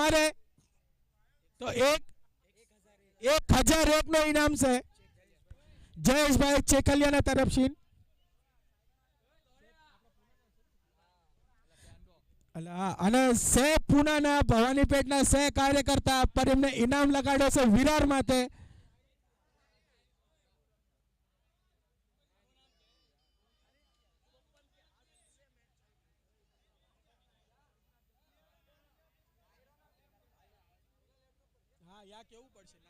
मारे तो 1001 नो इनाम से जयेश भाई चेकलिया ना तरफ छीन અને સે પૂનાના ભવાનીપેટના સે કાર્યકર્તા પર એમને ઇનામ લગાડ્યો છે વિરાર માટે. હા યા કેવું પડશે નામ.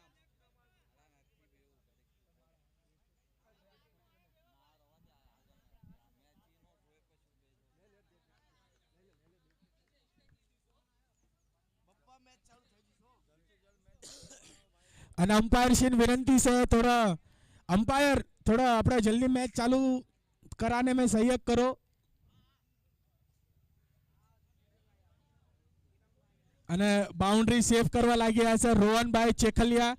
અને अंपायर श्री विनंती से थोड़ा अंपायर थोड़ा अपना जल्दी मैच चालू कराने में सहयोग करो. અને બાઉન્ડ્રી સેફ કરવા લાગ્યા છે રોહનભાઈ ચેખલિયા.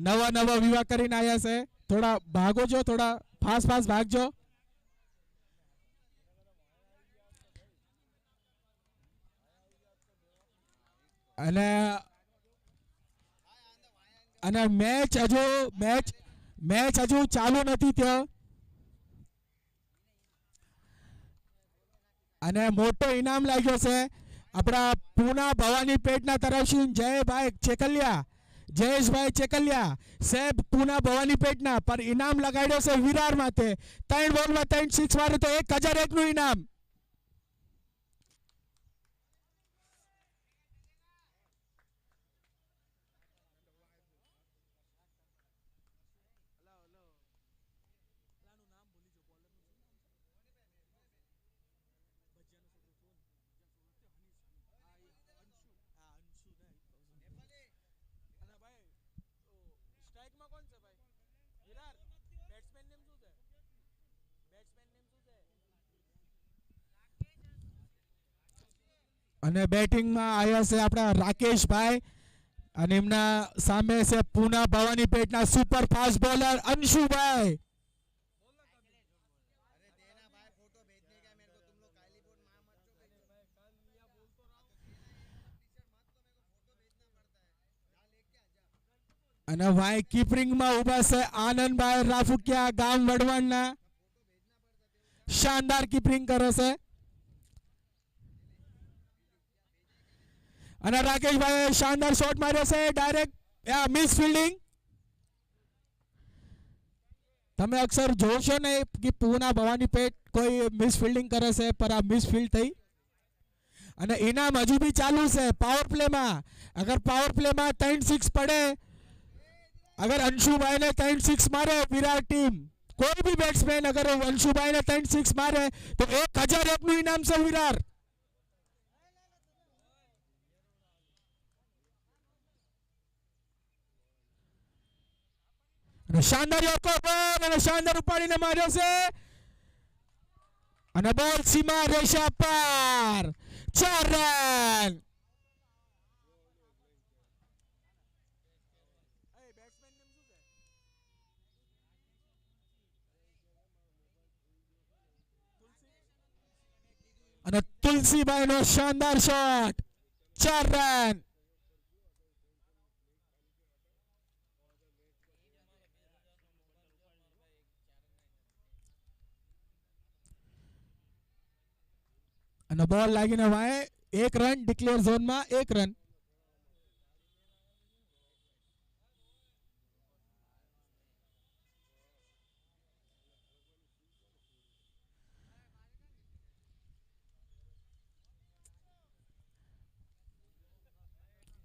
નવા નવા વિવાહ કરીને આવ્યા છે. થોડા ભાગો જો, થોડા ફાસ્ટ ફાસ્ટ ભાગજો. અને અને મેચ હજુ ચાલુ નથી થયો. અને મોટો ઇનામ લાગ્યો છે આપણા પૂના ભવાનીપેટના તરફથી જયભાઈ ચેકલિયા, જયેશભાઈ ચેકલિયા સાહેબ પૂના ભવાનીપેટના પર ઇનામ લગાડ્યો છે વિરાર માટે. 3 બોલમાં 3 સિક્સ મારે તો 1001 નું ઇનામ. અને બેટિંગમાં આવ્યા છે આપણા રાકેશભાઈ અને એમના સામે છે પૂના ભવાનીપેટના સુપર ફાસ્ટ બોલર અંશુભાઈ. અને ભાઈ કીપરિંગમાં ઊભા છે આનંદભાઈ રાફુકિયા ગામ વડવાણના. શાનદાર કીપરિંગ કરે છે. અને રાકેશભાઈ શાનદાર શોટ માર્યો છે ડાયરેક્ટ મિસ ફિલ્ડિંગ. તમે અક્ષર જોશો ને કે પૂના ભવાનીપેટ કોઈ મિસ ફિલ્ડિંગ કરે છે પર આ મિસ ફિલ્ડ થઈ. અને ઇનામ હજુ બી ચાલુ છે પાવર પ્લેમાં. અગર પાવર પ્લેમાં 3 સિક્સ પડે, अगर अंशुभाई ने 3 सिक्स मारे विराट टीम, कोई भी बैट्समैन अगर अंशुभाई ने 3 सिक्स मारे तो 1001 નું इनाम से विरार. શાનદાર યોર્કર બોલ અને શાનદાર ઉપાડીને માર્યો છે અને બોલ સીમા રેખા પાર. 4 રન. અને તુલસીભાઈ નો શાનદાર શોટ. 4 રન. અને બોલ લાગીને ભાઈ 1 રન ડિક્લેર ઝોનમાં 1 રન.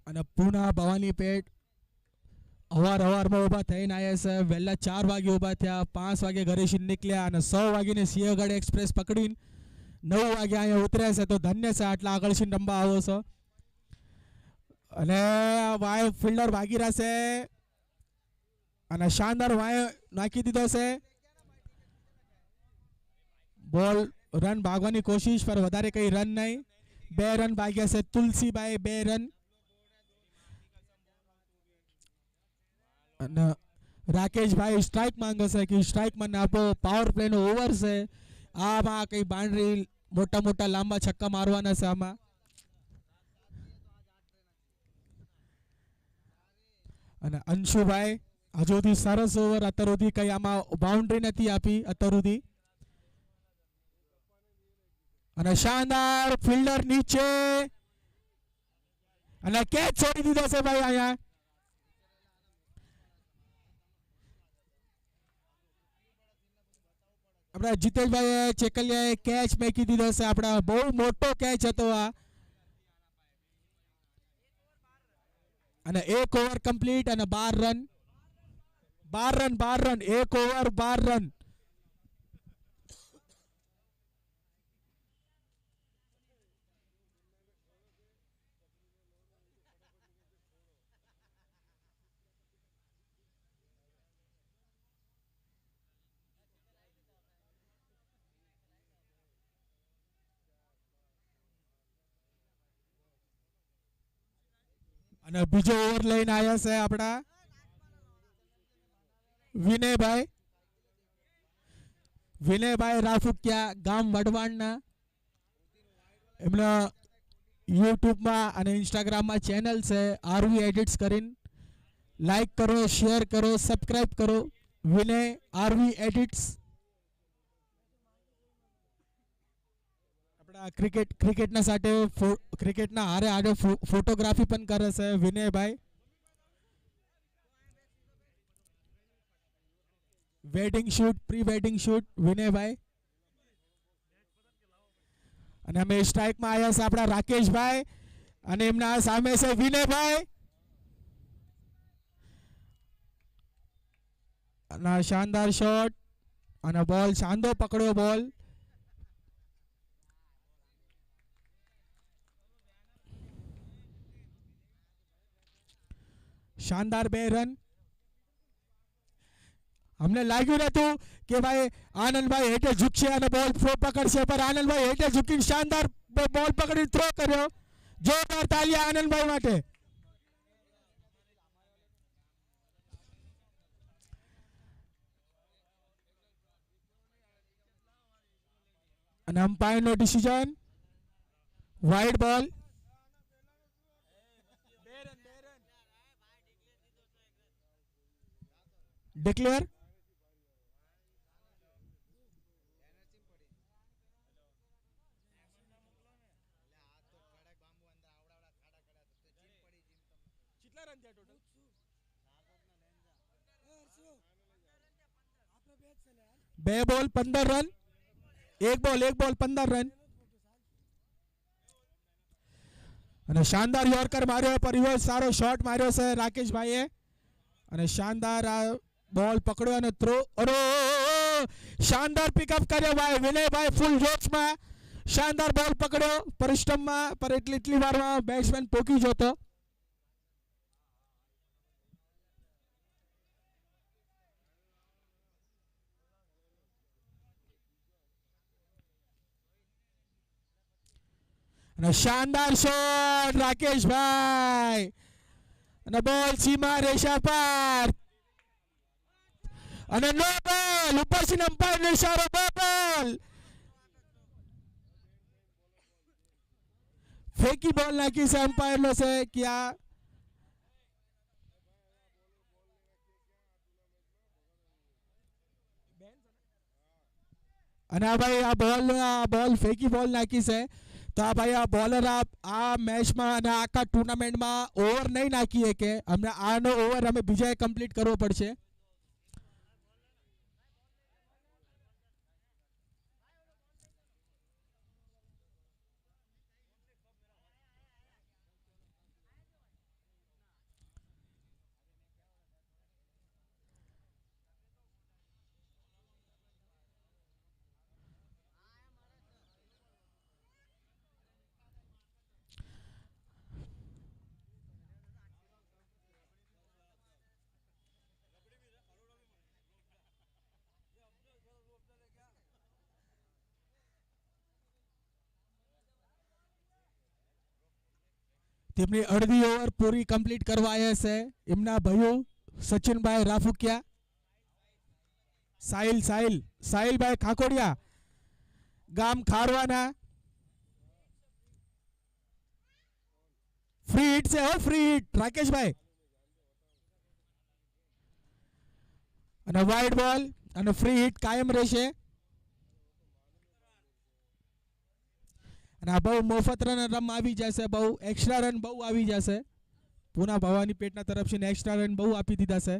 અને પૂના ભવાનીપેટ અવારમાં ઊભા થઈને આવ્યા છે. વહેલા 4 વાગે ઊભા થયા, 5 વાગે ઘરેથી નીકળ્યા અને 6 વાગીને સિંહગઢ એક્સપ્રેસ પકડીને 9 વાગે અહીંયા ઉતર્યા છે. તો ધન્ય છે આટલા આગળથી રમવા આવો છો. અને વાય ફિલ્ડર ભાગી રહ્યા છે અને શાનદાર વાય નાખી દીધો છે. બોલ રન ભાગવાની કોશિશ પર વધારે કઈ રન નહીં. 2 રન ભાગ્યા છે તુલસીભાઈ, 2 રન. અને રાકેશભાઈ સ્ટ્રાઇક માંગે છે કે સ્ટ્રાઇક મને આપો. પાવર પ્લે નો ઓવર છે. આમાં કઈ બાઉન્ડ્રી મોટા મોટા લાંબા છક્કા મારવાના છે આમાં. અને અંશુભાઈ હજુ સુધી સરસ ઓવર, અત્યાર સુધી કઈ આમાં બાઉન્ડ્રી નથી આપી અત્યાર સુધી. અને શાનદાર ફિલ્ડર નીચે અને કેચ છોડી દીધો છે ભાઈ અહીંયા. આપણા જીતેશભાઈ ચેકલિયાએ કેચ મેકી દીધો છે. આપણા બહુ મોટો કેચ હતો આ. અને 1 ઓવર કમ્પ્લીટ અને 12 રન, 12 રન 1 ઓવર 12 રન. અને બીજો ઓવર લઈને આવ્યા છે આપણા વિનયભાઈ રાફુકિયા, ગામ વઢવાણના. એમના યુટ્યુબમાં અને ઇન્સ્ટાગ્રામમાં ચેનલ છે આરવી એડિટ્સ કરીને. લાઈક કરો, શેર કરો, સબસ્ક્રાઈબ કરો. વિનય આરવી એડિટ્સ. આપણા ક્રિકેટના સાથે ક્રિકેટના હારે હારે ફોટોગ્રાફી પણ કરે છે Vinaybhai. Wedding shoot, pre wedding shoot Vinaybhai. અને અમે સ્ટ્રાઇકમાં આવ્યા છે આપણા રાકેશભાઈ અને એમના સામે છે વિનયભાઈ. અને શાનદાર શોટ અને બોલ, શાનદો પકડ્યો બોલ. શાનદાર 2 રન. અમને લાગ્યું નતું કે ભાઈ આનંદભાઈ હેઠે ઝૂકશે અને બોલ પકડશે, પણ આનંદભાઈ હેઠે ઝૂકીને શાનદાર બોલ પકડીને થ્રો કર્યો. જોરદાર તાલિયા આનંદભાઈ માટે. અને અમ્પાયરનો ડિસિઝન વાઇડ બોલ. ડિક્લેર. બે બોલ 15 રન, એક બોલ 15 રન. અને શાનદાર યોર્કર માર્યો, પર સારો શોટ માર્યો છે રાકેશભાઈએ. અને શાનદાર આ બોલ પકડ્યો અને થ્રો. અરે શાનદાર પિકઅપ કર્યો ભાઈ વિનયભાઈ, ફૂલ જોશમાં. શાનદાર બોલ પકડ્યો પરિશ્રમમાં, પર એટલી વારમાં બેટ્સમેન પોકી જતો. અને શાનદાર શોટ રાકેશભાઈ. અને બોલ સીમા રેશા પર અને નો બોલ. ઉપરથી અમ્પાયર નો ઇશારો, બોલ. ફેંકી બોલ નાખી છે અમ્પાયર નો છે ક્યાં. અને આ ભાઈ આ બોલ ફેંકી બોલ નાખી છે. તો આ ભાઈ આ બોલર આ મેચમાં અને આખા ટુર્નામેન્ટમાં ઓવર નહીં નાખીએ કે અમને આનો ઓવર અમે બીજાએ કમ્પ્લીટ કરવો પડશે. તેમની અડધી ઓવર પૂરી કમ્પ્લીટ કરવા આવ્યા છે એમના ભાઈઓ સચિનભાઈ રાફુકિયા, સાહિલભાઈ ખાકોડિયા, ગામ ખારવાના. ફ્રી હિટ છે, ફ્રી હિટ રાકેશભાઈ. અને વાઇડ બોલ અને ફ્રી હિટ કાયમ રહેશે. અને આ બહુ મફત રન આવી જશે, બહુ એક્સ્ટ્રા રન બહુ આવી જશે. પૂના ભવાની પેટના તરફથી એક્સ્ટ્રા રન બહુ આપી દીધા છે.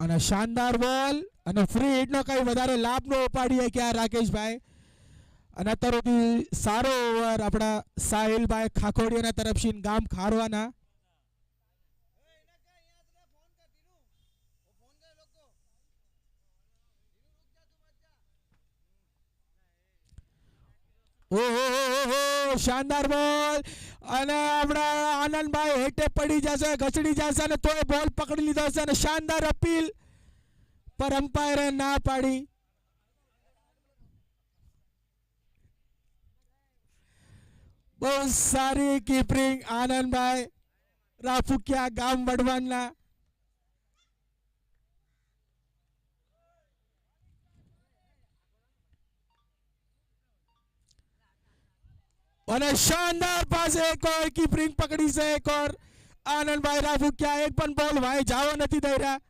અને શાનદાર બોલ અને ફ્રી હિટનો કઈ વધારે લાભ ન ઉપાડીએ કે આ રાકેશભાઈ. અને અત્યાર સારો ઓવર આપણા સાહિલભાઈ ખાખોડિયાના તરફથી ગામ ખારવાના. ઓહો શાનદાર બોલ અને આપણા આનંદભાઈ હેઠે પડી જશે, ઘસડી જશે અને તોય બોલ પકડી લીધો છે. અને શાનદાર અપીલ પર અમ્પાયરે ના પાડી. બહુ સારી કીપરિંગ આનંદભાઈ રાફુકિયા ગામ વડવાનના. અને શાનદાર પાસે એક और કીપરિંગ પકડી છે, એક और આનંદભાઈ રાફુકિયા. એક પણ બોલ ભાઈ જાવો નથી દઈ રહ્યા.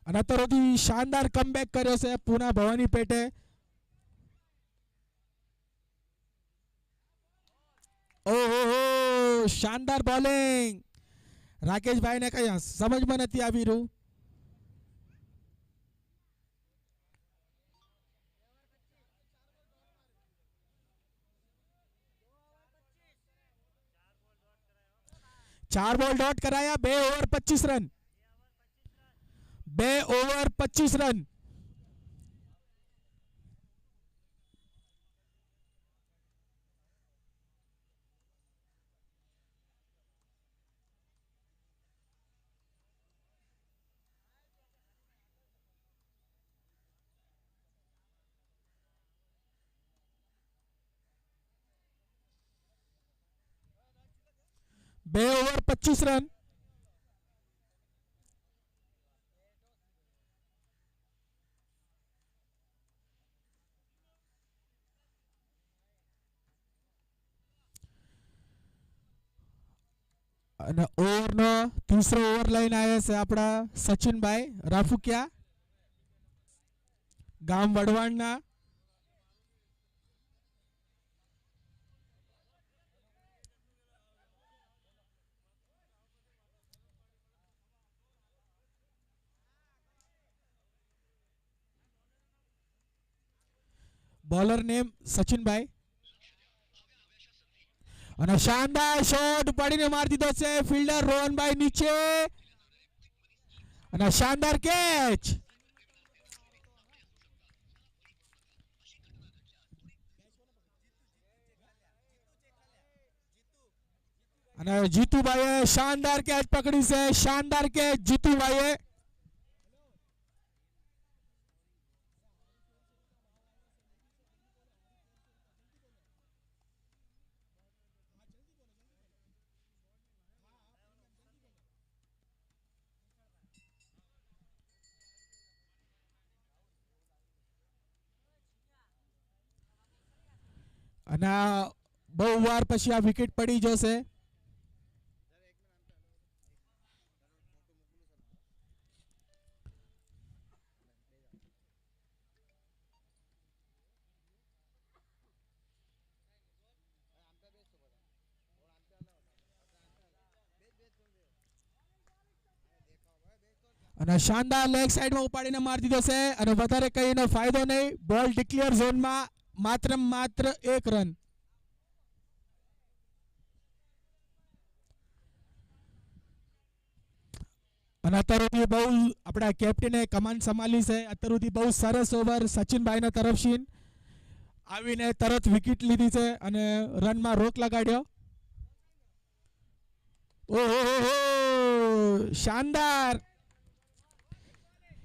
અને અત્યારે શાનદાર કમબેક કર્યો છે પૂના ભવાની પેટે. ઓહો શાનદાર બોલિંગ. રાકેશભાઈને કઈ સમજમાં નથી આવી રહ્યું. चार बॉल डॉट कराया, 2 ओवर 25 रन, 2 ओवर 25 रन. बे ओवर 25 रन. અને ઓવરનો तीसरो ओवर લઈને આવ્યા છે આપણા સચિનભાઈ રાફુકિયા ગામ વડવાણના. Bowler name સચિનભાઈ. અને શાનદાર શોટ ઉપાડીને મારી દીધો છે ફિલ્ડર રોહનભાઈ નીચે. અને શાનદાર કેચ. અને જીતુભાઈએ શાનદાર કેચ પકડી છે, શાનદાર કેચ જીતુભાઈએ. અને બહુ વાર પછી આ વિકેટ પડી જશે. અને શાનદાર લેગ સાઈડમાં ઉપાડીને મારી દીધો છે. અને વધારે કઈ એનો ફાયદો નહીં. બોલ ડિક્લેર ઝોનમાં માત્ર 1 રન. અને અત્યાર બહુ આપણા કેપ્ટને કમાન સંભાળી છે. અત્યાર બહુ સરસ ઓવર સચિનભાઈના તરફથી આવીને તરત વિકેટ લીધી છે અને રનમાં રોક લગાડ્યો. ओहो शानदार.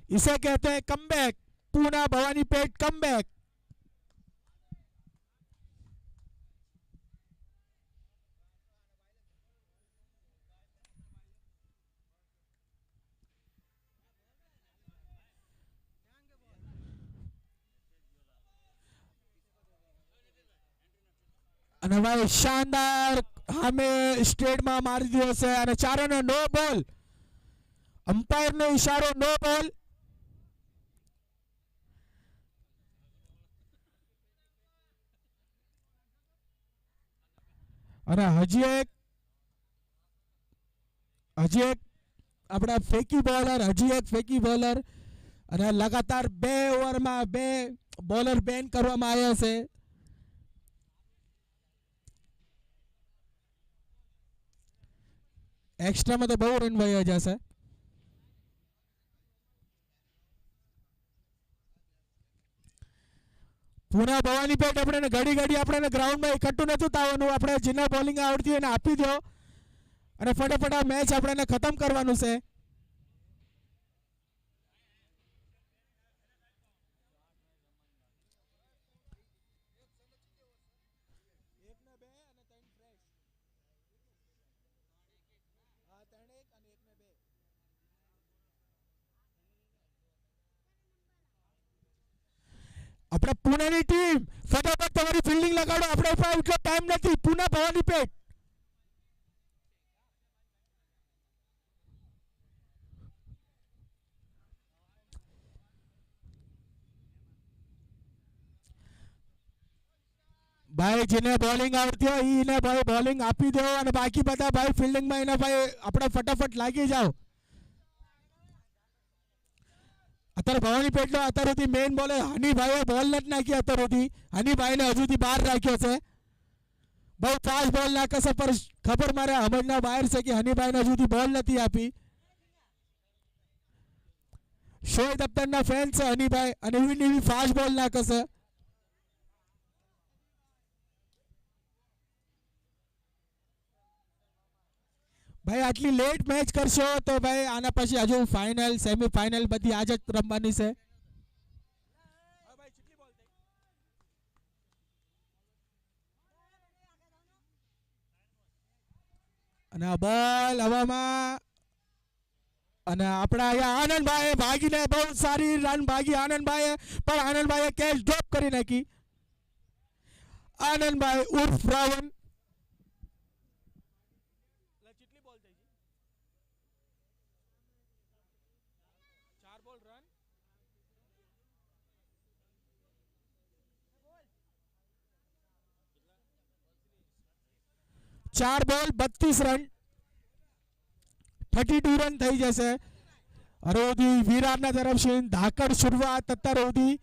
इसे कहते हैं कमबैक. पूना भवानी पेट कमबैक. અને ભાઈ શાનદાર સામે સ્ટ્રેટમાં મારી દીધો છે અને ચારેનો નો બોલ. અમ્પાયરનો ઈશારો નો બોલ. અને હજી એક આપણા ફેકી બોલર અને લગાતાર 2 ઓવરમાં 2 બોલર બેન કરવામાં આવ્યા છે. એક્સ્ટ્રામાં તો બહુ રન વહી જશે. પુના ભવાનીપેટ આપણે ઘડી આપણે ગ્રાઉન્ડમાં એકઠું નથી થવાનું. આપણે જેને બોલિંગ આવડતી હોય એને આપી દો અને ફટાફટ આ મેચ આપણે ખતમ કરવાનું છે. આપણે પુણેની ટીમ ફટાફટ તમારી ફિલ્ડિંગ લગાડો. આપણે ઉપર એટલો ટાઈમ નથી. પુના ભવાનીપેટ ભાઈ જેને બોલિંગ આવડતી હોય એને ભાઈ બોલિંગ આપી દો અને બાકી બધા ભાઈ ફિલ્ડિંગમાં એને ભાઈ આપણે ફટાફટ લાગી જાઓ. અત્યારે ભવાનીપેટનો અત્યાર સુધી મેઇન બોલર હનીભાઈએ બોલ નથી નાખી. અત્યાર સુધી હનીભાઈને હજુ સુધી બહાર રાખ્યો છે. બહુ ફાસ્ટ બોલ નાખે છે પર ખબર મારે સમજના બહાર છે કે હનીભાઈને હજુ સુધી બોલ નથી આપી. શોએબ અખ્તરના ફેન છે હનીભાઈ અને એવી ફાસ્ટ બોલ નાખે છે. ભાઈ આટલી લેટ મેચ કરશો તો ભાઈ આના પછી હજુ ફાઇનલ સેમીફાઇનલ બધી આજ જ રમવાની છે. અને આ બોલ હવામાં અને આપણા અહીંયા આનંદભાઈ ભાગીને બહુ સારી રન ભાગી આનંદભાઈએ પણ આનંદભાઈએ કેચ ડ્રોપ કરી નાખી. આનંદભાઈ ઉર્ફ રાવણ ચાર બોલ 32 રન 32 રન થઈ જશે. હરોદી વિરાટના તરફથી ધાકડ શરૂઆત અત્યાર સુધી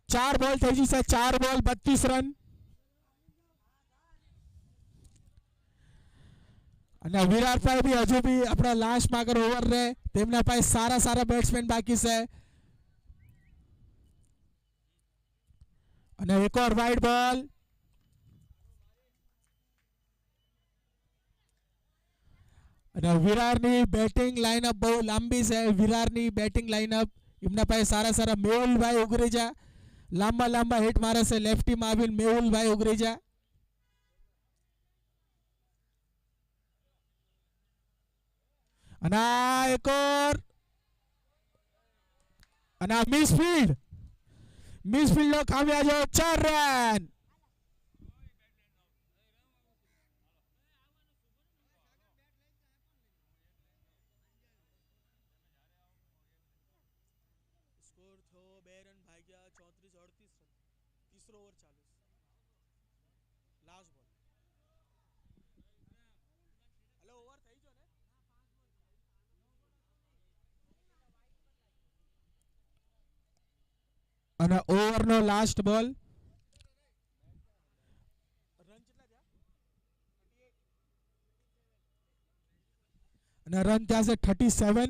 4 બોલ થઈ જશે. 4 બોલ 32 રન અને વિરાટભાઈ બી હજુ બી આપણા લાસ્ટમાં આગળ ઓવર રહે તેમના પાસે સારા બેટ્સમેન બાકી છે. અને એક ઓર વાઇડ બોલ અને વિરારની બેટિંગ લાઇનઅપ બહુ લાંબી છે. વિરારની બેટિંગ લાઇનઅપ એમના પાસે સારા મેહુલભાઈ ઉગરેજા લાંબા હિટ મારે છે. લેફ્ટીમાં આવીને મેહુલભાઈ ઉગરેજા અને આ એક ઓર અને આ મિસફિલ્ડ નો ખામિયાજો 4 રન. સ્કોર થયો 2 રન ભાગ્યા 34 38 રન. તીસરો ઓવર ચાલુ લાસ્ટ બોલ. હેલો ઓવર થઈ ગયો ને. અને ઓવરનો લાસ્ટ બોલ અને રન થયા છે 37.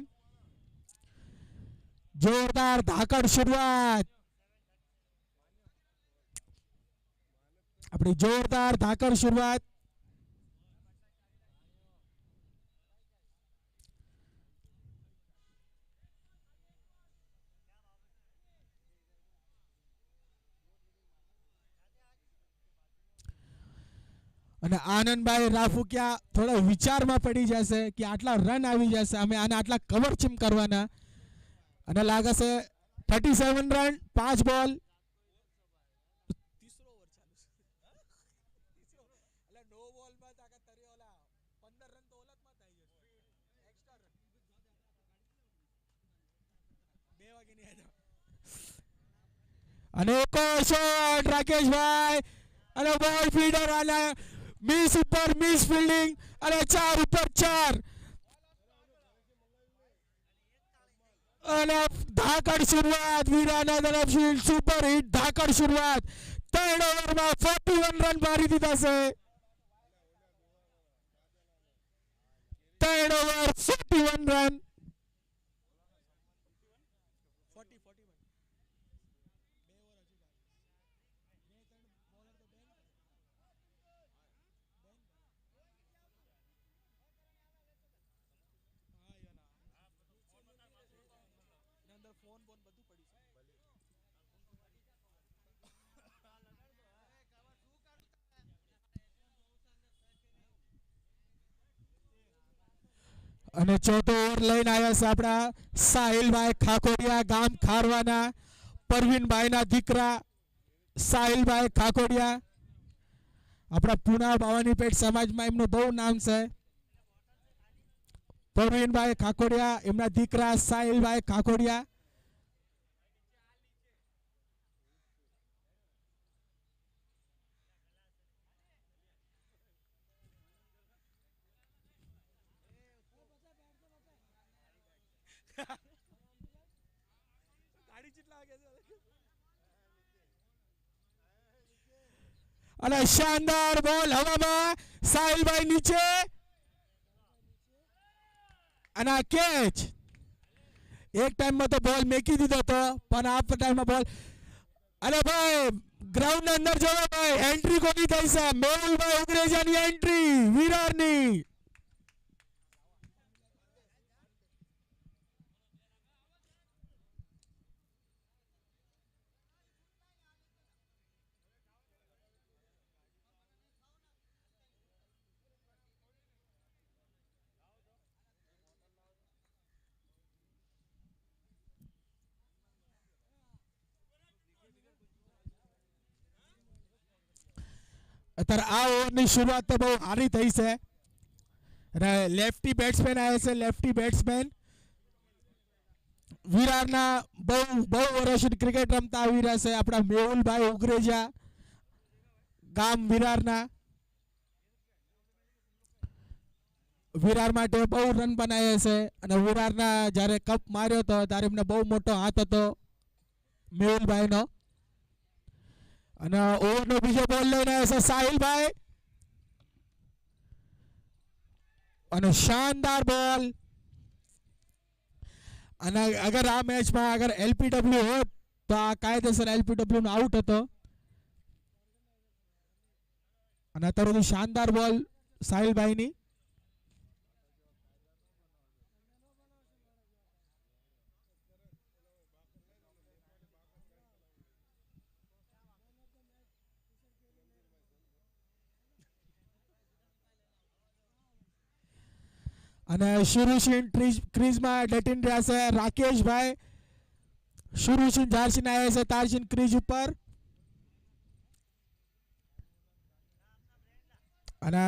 જોરદાર ધાકડ શરૂઆત આપણી જોરદાર ધાકડ શરૂઆત અને આનંદભાઈ રાફુકિયા થોડા વિચારમાં પડી જશે કે આટલા રન આવી જશે અમે આને આટલા કવર ચીમ કરવાના અને લાગે છે 37 રન 5 બોલ. તીસરો ઓવર ચાલુ અને એક શોટ રાકેશભાઈ અને બોલ ફીડર અને મિસ ઉપર મિસ ફિલ્ડિંગ અને 4 ઉપર 4 અને ધાકડ શરૂઆત વીરાના તરફથી સુપર હિટ ધાકડ શરૂઆત 3 ઓવરમાં 41 રન મારી દીધા છે 3 ઓવર 41 રન અને ચોથો ઓવર લઈને આવ્યા છે આપણા સાહિલભાઈ ખાકોડિયા ગામ ખારવાના પરવીનભાઈના દીકરા સાહિલભાઈ ખાકોડિયા આપણા પૂના ભવાનીપેટ સમાજમાં એમનું બહુ નામ છે પરવીનભાઈ ખાકોડિયા એમના દીકરા સાહિલભાઈ ખાકોડિયા અને શાનદાર બોલ હવામાં સાહિલભાઈ નીચે અને આ કેચ એક ટાઈમમાં તો બોલ મેકી દીધો હતો પણ આ ટાઈમમાં બોલ અરે ભાઈ ગ્રાઉન્ડ ની અંદર જોવો ભાઈ એન્ટ્રી કોની થઈ છે મેહુલભાઈ ઉગરેજાની એન્ટ્રી વિરારની અત્યારે આ ઓવરની શરૂઆત તો બહુ સારી થઈ છે લેફ્ટી બેટ્સમેન આવ્યા છે લેફ્ટી બેટ્સમેન વિરારના બહુ વર્ષ ક્રિકેટ રમતા આવી રહ્યા છે આપણા મેહુલભાઈ ઉગરેજા ગામ વિરારના વિરાર માટે બહુ રન બનાવ્યા છે અને વિરારના જ્યારે કપ માર્યો હતો ત્યારે એમને બહુ મોટો હાથ હતો મેહુલભાઈનો અને ઓવરનો બીજો બોલ લઈને આવ્યા છે સાહિલભાઈ અને શાનદાર બોલ અને અગર આ મેચમાં અગર એલપીડબ્લ્યુ હોત તો આ કાયદેસર એલપીડબ્લ્યુ નો આઉટ હતો અને અત્યારે શાનદાર બોલ સાહિલભાઈની અને શુરુસિંહ ક્રીઝમાં ડટીન રહ્યા છે રાકેશભાઈ શુરુસિંહ જારસિંહ આવ્યા છે તારસિંહ ક્રીઝ ઉપર અને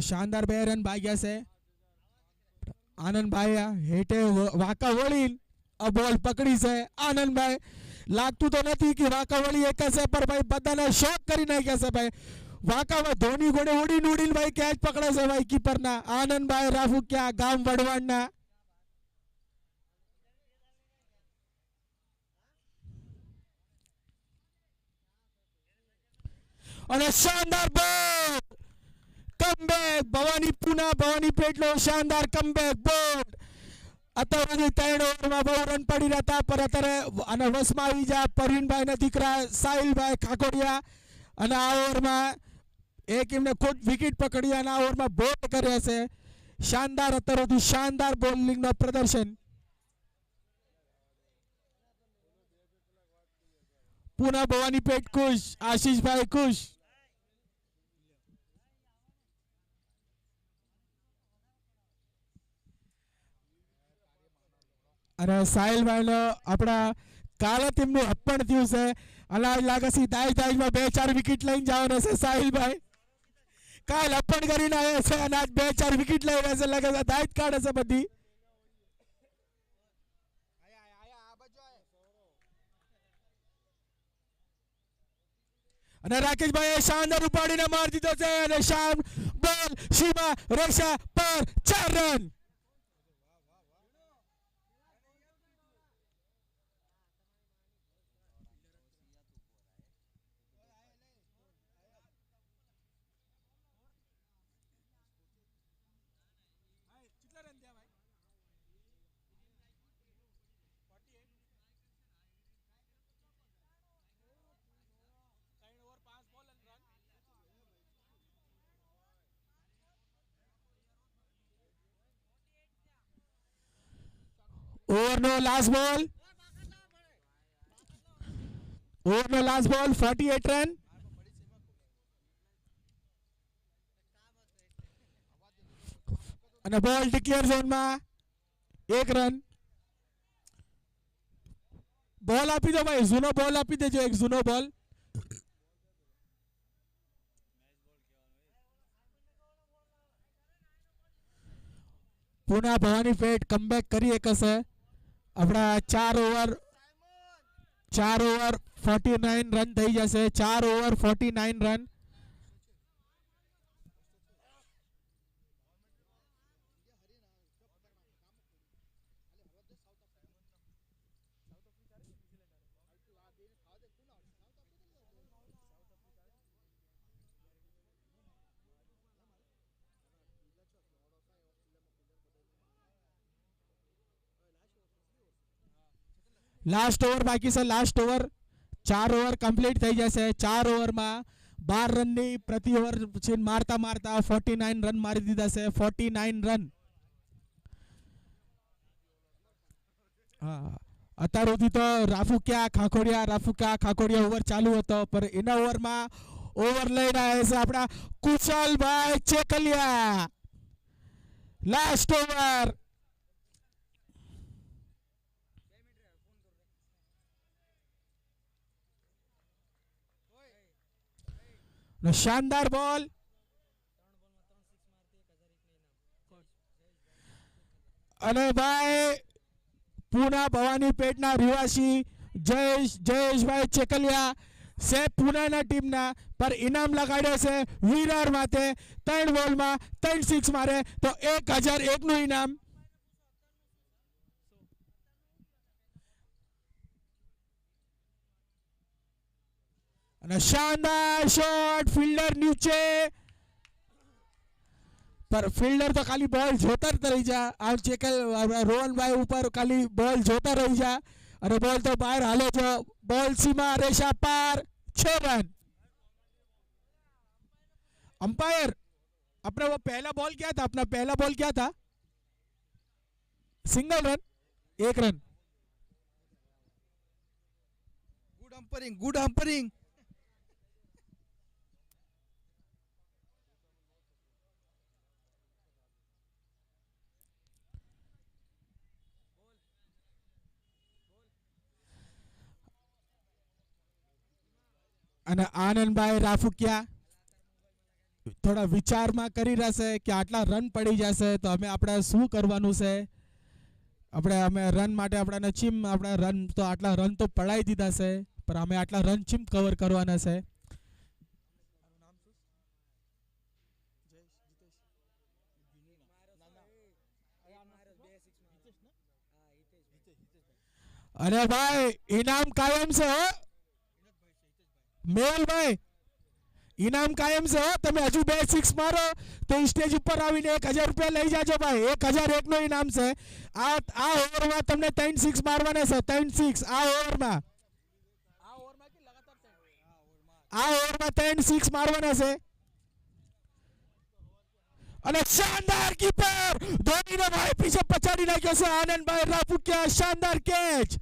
શાનદાર બે રન ભાગ્યા છે આનંદભાઈ હેઠે વાંકા વળી આ બોલ પકડી છે આનંદભાઈ લાગતું તો નથી કે વાંકાવળી એક છે પર ભાઈ બધાને શોક કરી નાખ્યા છે ભાઈ વાંકામાં ધોની ઘોડે ઉડીને ભાઈ કેચ પકડે છે ભાઈ કીપરના આનંદભાઈ રાફુકિયા ગામ વડવાડના અને શાનદાર બોલ કમબેક ભવાનીપેટનો શાનદાર કમબેક બોલ અત્યારે 3 ઓવરમાં બહુ રન પડી રહ્યા હતા પર અત્યારે અને વસમાં આવી જાય પરવીનભાઈના દીકરા સાહિલભાઈ ખાકોડિયા અને આ ઓવરમાં એક એમને ખુદ વિકેટ પકડી અને આ ઓવરમાં બોલ કર્યા છે શાનદાર અત્યારે શાનદાર બોલિંગનો પ્રદર્શન પૂના ભવાનીપેટ ખુશ આશીષભાઈ ખુશ અને સાહિલભાઈનો આપણા કાલે તેમનું અર્પણ થયું છે અને લાગે છે દાઈમાં 2-4 વિકેટ લઈને જવાના છે સાહિલભાઈ કાલ અપણ કરીને આવ્યા છે અને આજ 2-4 વિકેટ લઈ રહ્યા છે. લાગે છે દાયત કાઢે છે બધી. અને રાકેશભાઈ શાનદાર ઉપાડીને મારી દીધો છે અને શાન બોલ સીમા રેખા પર 4 રન. ઓવરનો લાસ્ટ બોલ, ઓવરનો લાસ્ટ બોલ 48 રન. અને બોલ ડિક્લેર ઝોનમાં 1 રન. બોલ આપી દો ભાઈ, જૂનો બોલ આપી દેજો, એક જૂનો બોલ. પુના ભવાની પેટ કમબેક કરી શકશે. આપણા 4 ઓવર 49 રન થઈ જશે. 4 ઓવર 49 રન. લાસ્ટ ઓવર બાકી છે, લાસ્ટ ઓવર. 4 ઓવર કમ્પ્લીટ થઈ જશે. 4 ઓવરમાં 12 રનની પ્રતિ ઓવર મારતા મારતા 49 રન મારી દીધા છે. 49 રન. હા, અત્યાર સુધી તો રાફુકિયા ખાખોડિયા ઓવર ચાલુ હતો, પણ એના ઓવરમાં ઓવર લઈને આવ્યા છે આપણા કુશલભાઈ ચેકલિયા. Last over. શાનદાર બોલ. અને ભાઈ પુના ભવાની પેટના રહેવાસી જયેશભાઈ ચેકલિયા છે પુનાના ટીમના, પર ઇનામ લગાડ્યો છે વિરાર માટે. 3 બોલમાં 3 સિક્સ મારે તો 1001 નું ઇનામ. અને શાનદાર શોટ, ફિલ્ડર નીચે, પર ફિલ્ડર તો ખાલી બોલ જોતા જ રહી જા. આમ ચેકલ રોહનભાઈ ઉપર ખાલી બોલ જોતા રહી જા અને બોલ તો બહાર હાલે છો. બોલ સીમા રેખા પાર 6 રન. अंपायर अपना वो पहला बॉल क्या था, अपना पहला बॉल क्या था? Single run, 1 run. Good umpiring, good umpiring. અને આનંદભાઈ રાફુકિયા થોડા વિચારમાં કરી રહ્યા છે કે આટલા રન પડી જશે તો અમે આપણે શું કરવાનું છે. અમે રન માટે આપણાને ચીમ આપણા રન તો આટલા રન તો પડાવી દીધા છે, પણ અમે આટલા રન ચીમ કવર કરવાના છે. अरे भाई इनाम कायम से हो मेल भाई, इनाम कायम से हो. તમે હજુ 2 સિક્સ મારો તો સ્ટેજ ઉપર આવીને 1000 રૂપિયા લઈ જાજો ભાઈ. 1001 નો ઇનામ છે. આ ઓવરમાં તમને 3 સિક્સ મારવાના છે. 3 સિક્સ આ ઓવરમાં આ ઓવરમાં 3 સિક્સ મારવાના છે. અને શાનદાર કીપર ધોનીને ભાઈ પીછે પછાડી નાખ્યો છે આનંદભાઈ રાફુકિયા. શાનદાર કેચ.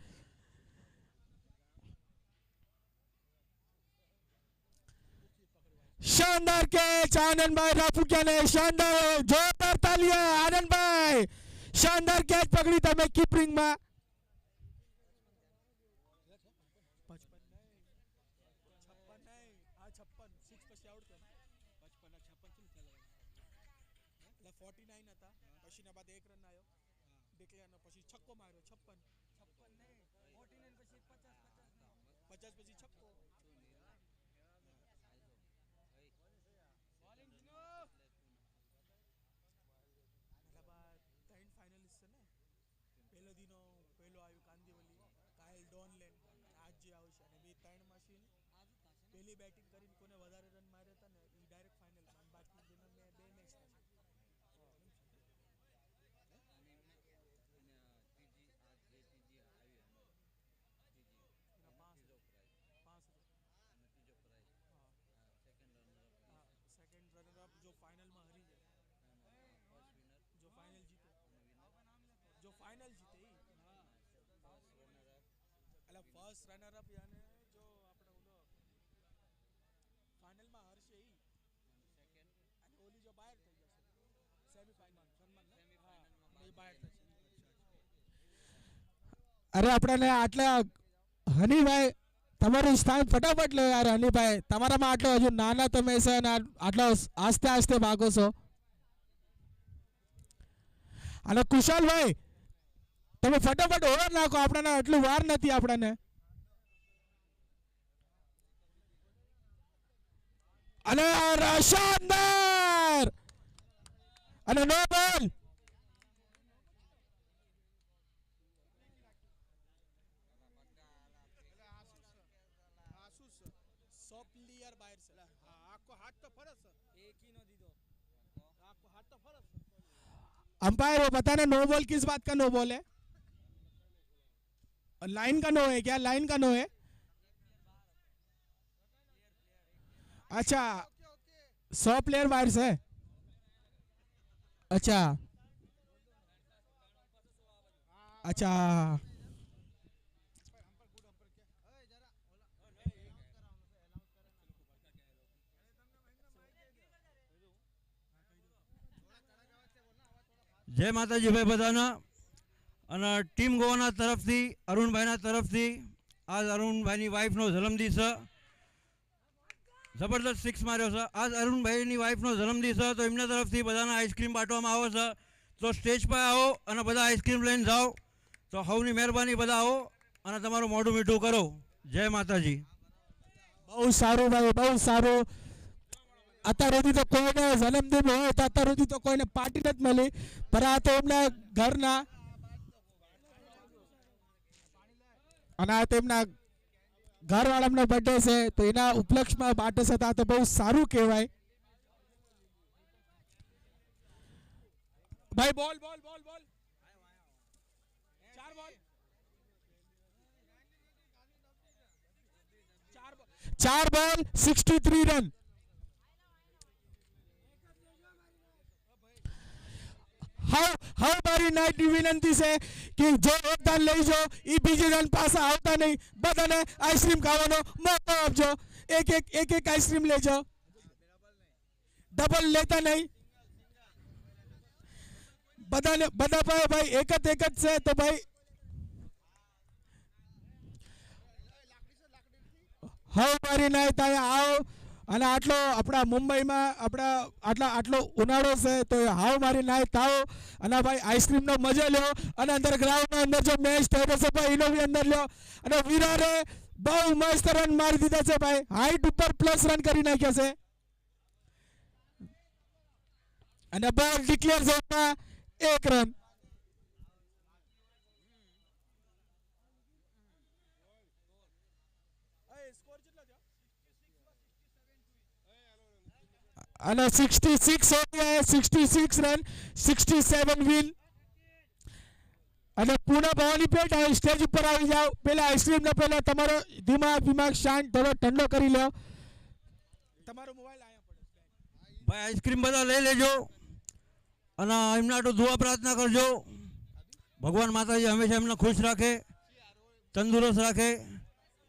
शानदार कैच आनंद भाई राफुकिया ने. शानदार जोरदार तालियां आनंद भाई. शानदार कैच पकड़ी તમે કીપરિંગ માં. એટલે 49 હતા પછીના બાદ એક રન આવ્યો ડિક્લેરનો પછી છક્કો માર્યો 56 50 પછી છક્કો એના બાદ ત્રણ ફાઇનલિસ્ટ છે ને પહેલો દિનો પહેલો આવ્યું કાંદીવલી કાયલ ડોનલેન આજ જે આવશે અને બે ત્રણ મશીન પહેલી બેટિંગ કરીને કોને વધારે રન માર્યા હતા ને એ ડાયરેક્ટ ફાઇનલમાં અને બાકી દિનો મેં બે મેચ થશે सेकंड रनर अप जो फाइनल में हरी गए जो फाइनल जीते जो फाइनल जीते ही अला फर्स्ट रनर अप यानी जो આપણે ઓલો ફાઇનલ માં હરશે ઈ સેકન્ડ અને ઓલી જો બહાર થઈ જશે સેમીફાઇનલ એ બહાર થશે અરે આપણને આટલા હનીભાઈ તમારું સ્થાન ફટાફટ લો યાર હનીભાઈ તમારામાં આટલો હજુ નાના તમે છે અને આટલો આસ્તે આસ્તે ભાગો છો અને કુશાલભાઈ તમે ફટાફટ ઓવર નાખો આપણને એટલું વાર નથી આપણને અને શાનદાર અને નો બોલ प्लेयर बाहर से आपको हाथ तो फरस एक ही न दीदो आपको हाथ तो फरस अंपायर वो बताना नो बॉल किस बात का नो बॉल है लाइन का नो है क्या लाइन का नो है अच्छा 100 प्लेयर बाहर से अच्छा अच्छा જય માતાજી ભાઈ બધાના અને ટીમ ગોવાના તરફથી અરુણભાઈના તરફથી આજ અરુણભાઈની વાઈફનો જન્મદિવસ છે જબરદસ્ત સિક્સ માર્યો છે આજ અરુણભાઈની વાઈફનો જન્મદિવસ છે તો એમના તરફથી બધાને આઈસ્ક્રીમ બાંટવામાં આવે છે તો સ્ટેજ પર આવો અને બધા આઈસ્ક્રીમ લઈને જાઓ તો સૌની મહેરબાની બધા આવો અને તમારું મોઢું મીઠું કરો જય માતાજી બહુ સારું ભાઈ બહુ સારું અત્યાર સુધી તો કોઈને જન્મદિન હોય તો અત્યાર સુધી તો કોઈને પાર્ટી નથી મળી પણ આ તો એમના ઘરના અને આ તો એમના ઘરવાળાનો બર્થડે છે તો એના ઉપલક્ષમાં બાટે છે તો આ તો બહુ સારું કહેવાય ભાઈ બોલ બોલ બોલ બોલ ચાર બોલ 63 રન हाउ मारी नाइट विनंती से कि जो योगदान लई जो ई बीजे रन पास आवता नहीं बधाने आइसक्रीम खावानो मौको आपजो एक आइसक्रीम ले जाओ डबल लेता नहीं बधाने बधा पाए भाई एक से तो भाई हाउ मारी नाइट आया आओ અને આટલો આપણા મુંબઈમાં આપણા આટલો ઉનાળો છે તો હાવ મારી નાય થાઓ અને ભાઈ આઈસ્ક્રીમનો મજો લ્યો અને અંદર ગ્રાઉન્ડના અંદર જો મેચ થઈ રહ્યો છે ભાઈ એનો બી અંદર લ્યો અને વિરારે બહુ મસ્ત રન મારી દીધા છે ભાઈ હાઈટ ઉપર પ્લસ રન કરી નાખ્યા છે અને બોલ ડિક્લેર ઝોનમાં 1 રન અને 66 हो गया है 66 रन 67 विन અને પૂના ભવાની પેટ આ સ્ટેજ ઉપર આવી જાઓ પહેલા આઈસ્ક્રીમ ને પહેલા તમારો દિમાગ શાંત થોડો ઠંડો કરી લો તમારો મોબાઈલ આયા પડે ભાઈ આઈસ્ક્રીમ બધા લઈ લેજો અને એમના તો દુઆ પ્રાર્થના કરજો ભગવાન માતાજી હંમેશા એમને ખુશ રાખે તંદુરસ્ત રાખે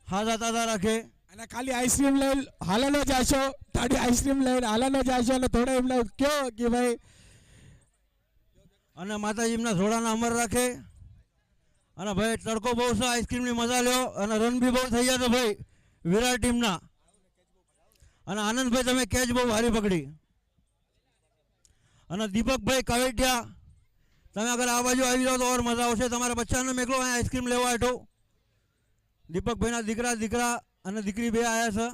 હાજા તાજા રાખે અને ખાલી આઈસ્ક્રીમ લઈ હાલનો જાશો તાડી આઈસ્ક્રીમ લઈને હાલનો જાશો અને થોડો એમને કયો કે ભાઈ અને માતાજી એમના થોડાના અમર રાખે અને ભાઈ તડકો બહુ છે આઈસ્ક્રીમની મજા લ્યો અને રન બી બહુ થઈ ગયા તો ભાઈ વિરાટ ટીમના અને આનંદભાઈ તમે કેચ બહુ ભારી પકડી અને દીપકભાઈ કાવેટિયા, તમે અગર આ બાજુ આવી જાઓ તો ઓર મજા આવશે. તમારા બચ્ચાને મેકલો અહીંયા આઈસ્ક્રીમ લેવા હેઠો. દીપકભાઈના દીકરા અને દીકરી બે આવ્યા છે.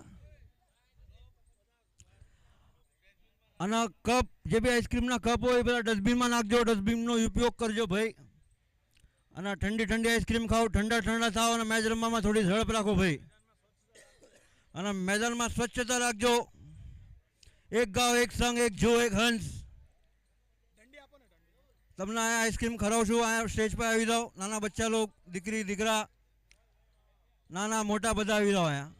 અને કપ, જે બી આઈસ્ક્રીમના કપ હોય એ બધા ડસ્ટબિનમાં નાખજો. ડસ્ટબિનનો ઉપયોગ કરજો ભાઈ. અને ઠંડી ઠંડી આઈસ્ક્રીમ ખાઓ, ઠંડા થાવ અને મેચ રમવામાં થોડી ઝડપ રાખો ભાઈ. અને મેદાનમાં સ્વચ્છતા રાખજો. એક ગાંવ એક સંઘ, એક જો એક હંસ. તમને અહીંયા આઈસ્ક્રીમ ખરાવશું. અહીંયા સ્ટેજ પર આવી જાઓ. નાના બચ્ચા લોગ, દીકરી દીકરા, નાના મોટા બધા આવી જાઓ અહીંયા.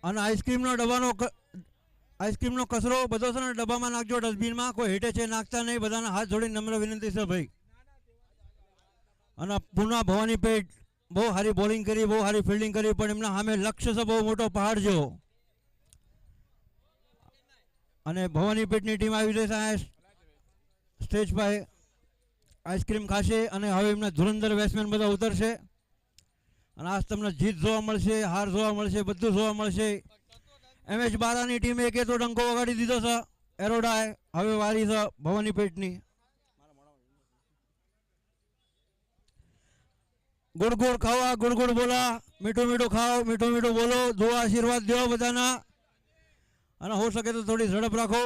અને આઈસ્ક્રીમનો કચરો બધો છે ને ડબ્બામાં નાખજો, ડસ્ટબિનમાં. કોઈ હેઠે છે નાખતા નહીં. બધાના હાથ જોડીને નમ્ર વિનંતી છે ભાઈ. અને પૂના ભવાની પેટ બહુ સારી બોલિંગ કરી, બહુ સારી ફિલ્ડિંગ કરી, પણ એમના સામે લક્ષ્ય છે બહુ મોટો પહાડ જેવો. અને ભવાની પેટની ટીમ આવી રહી છે સ્ટેજ પર આઈસ્ક્રીમ ખાશે. અને હવે એમના ધુરંધર બેટ્સમેન બધા ઉતરશે. અને આજ તમને જીત જોવા મળશે, હાર જોવા મળશે, બધું જોવા મળશે. MS બારાની ટીમે એક તો ડંકો વગાડી દીધો છે એરોડાએ. હવે વારી છે ભવાની પેટની. ગુડ ગુડ ખાવા, ગુડ ગુડ બોલા, મીઠું મીઠું ખાઓ, મીઠું મીઠું બોલો, દુઆ આશીર્વાદ દો બધાના. અને હો શકે તો થોડી ઝડપ રાખો.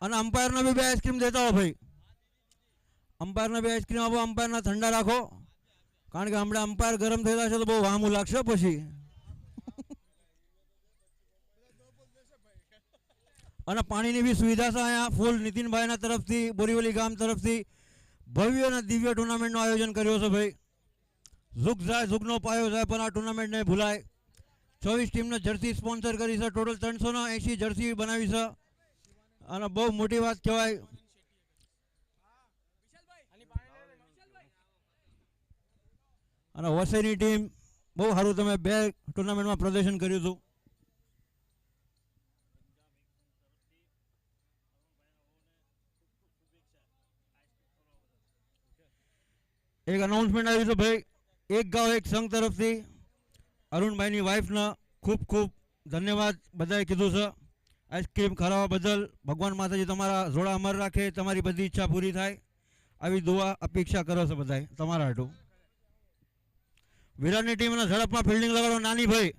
અને અમ્પાયરને બી બે આઈસ્ક્રીમ દેતા હો ભાઈ. અમ્પાયરને બે આઈસ્ક્રીમ આપો, અમ્પાયરના ઠંડા રાખો. કારણ કે હમણાં અમ્પાયર ગરમ થઈ જશે તો બહુ વાહમું લાગશે પછી. અને પાણીની બી સુવિધા છે અહીંયા ફૂલ. નીતિનભાઈના તરફથી, બોરીવલી ગામ તરફથી ભવ્ય અને દિવ્ય ટુર્નામેન્ટનું આયોજન કર્યું છે ભાઈ. ઝુક જાય, ઝુકનો પાયો જાય, પણ આ ટુર્નામેન્ટ નહીં ભૂલાય. 24 ટીમને જર્સી સ્પોન્સર કરી છે. ટોટલ 380 જર્સી બનાવી છે. અને બહુ મોટી વાત કહેવાય. અને વસઈની ટીમ બહુ સારું, તમે 2 ટુર્નામેન્ટમાં પ્રદર્શન કર્યું હતું. એક અનાઉન્સમેન્ટ આવ્યું છે ભાઈ. એક ગાંવ એક સંઘ તરફથી અરુણભાઈની વાઈફને ખૂબ ખૂબ ધન્યવાદ બધાએ કીધું છે આઈસ્ક્રીમ ખરાવા બદલ. ભગવાન માતાજી તમારા જોડા અમર રાખે, તમારી બધી ઈચ્છા પૂરી થાય, આવી દુઆ અપેક્ષા કરો છો બધાએ તમારા હાટું. વિરાટની ટીમના ઝડપમાં ફિલ્ડિંગ લગાડો નાની ભાઈ.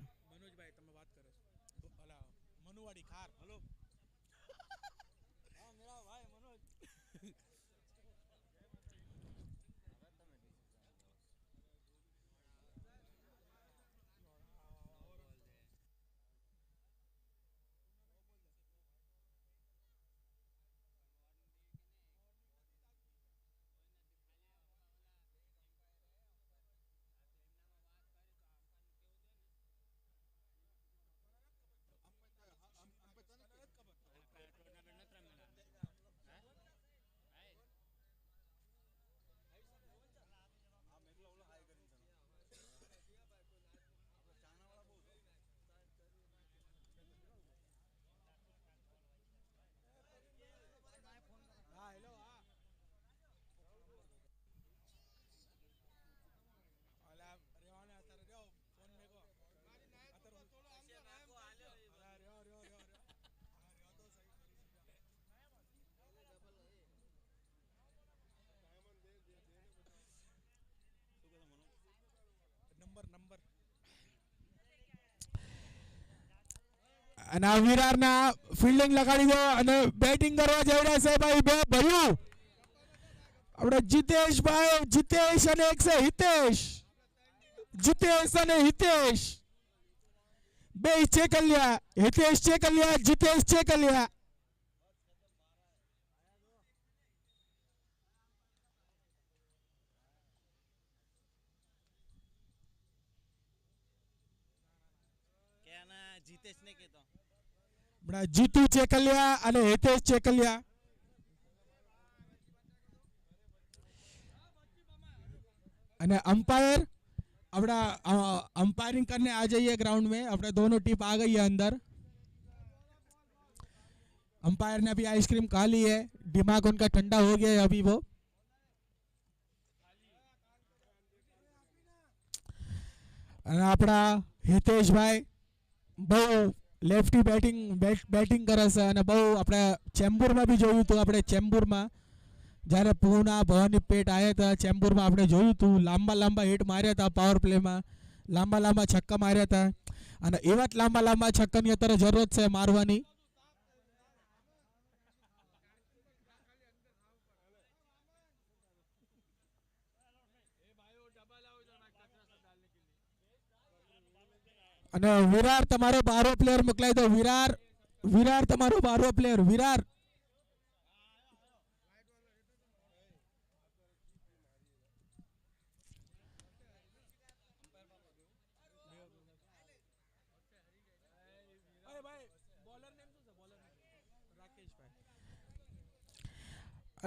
અને આ વિરારના ફિલ્ડિંગ લગાડી દો અને બેટિંગ કરવા જેવડે છે ભાઈ. બે ભર્યું આપણે જીતેશ અને એક છે હિતેશ. જીતેશ અને હિતેશ બે ચેકલિયા. હિતેશ ચેકલિયા, જીતેશ ચેકલિયા. જીતુ ચેકલિયા અને હિતેશ ચેકલિયા. અને अंपायर अपना अंपायरिंग करने आ जाइए ग्राउंड में. अपने दोनों टीम आ गई है अंदर. अंपायर ने अभी आइसक्रीम खा ली है, दिमाग उनका ठंडा हो गया है अभी वो. અને આપણા હિતેશભાઈ બહુ લેફ્ટી બેટિંગ કરે છે અને બહુ આપણે ચેમ્બુરમાં બી જોયું હતું. આપણે ચેમ્બુરમાં જ્યારે પૂના ભવાની પેટ આવ્યા હતા ચેમ્બુરમાં આપણે જોયું હતું લાંબા હિટ માર્યા હતા પાવર પ્લેમાં, લાંબા છક્કા માર્યા હતા અને એવા જ લાંબા છક્કાની અત્યારે જરૂરત છે મારવાની. અને વિરાર તમારો 12 પ્લેયર મોકલાઈ દો. વિરાર તમારો 12 પ્લેયર વિરાર.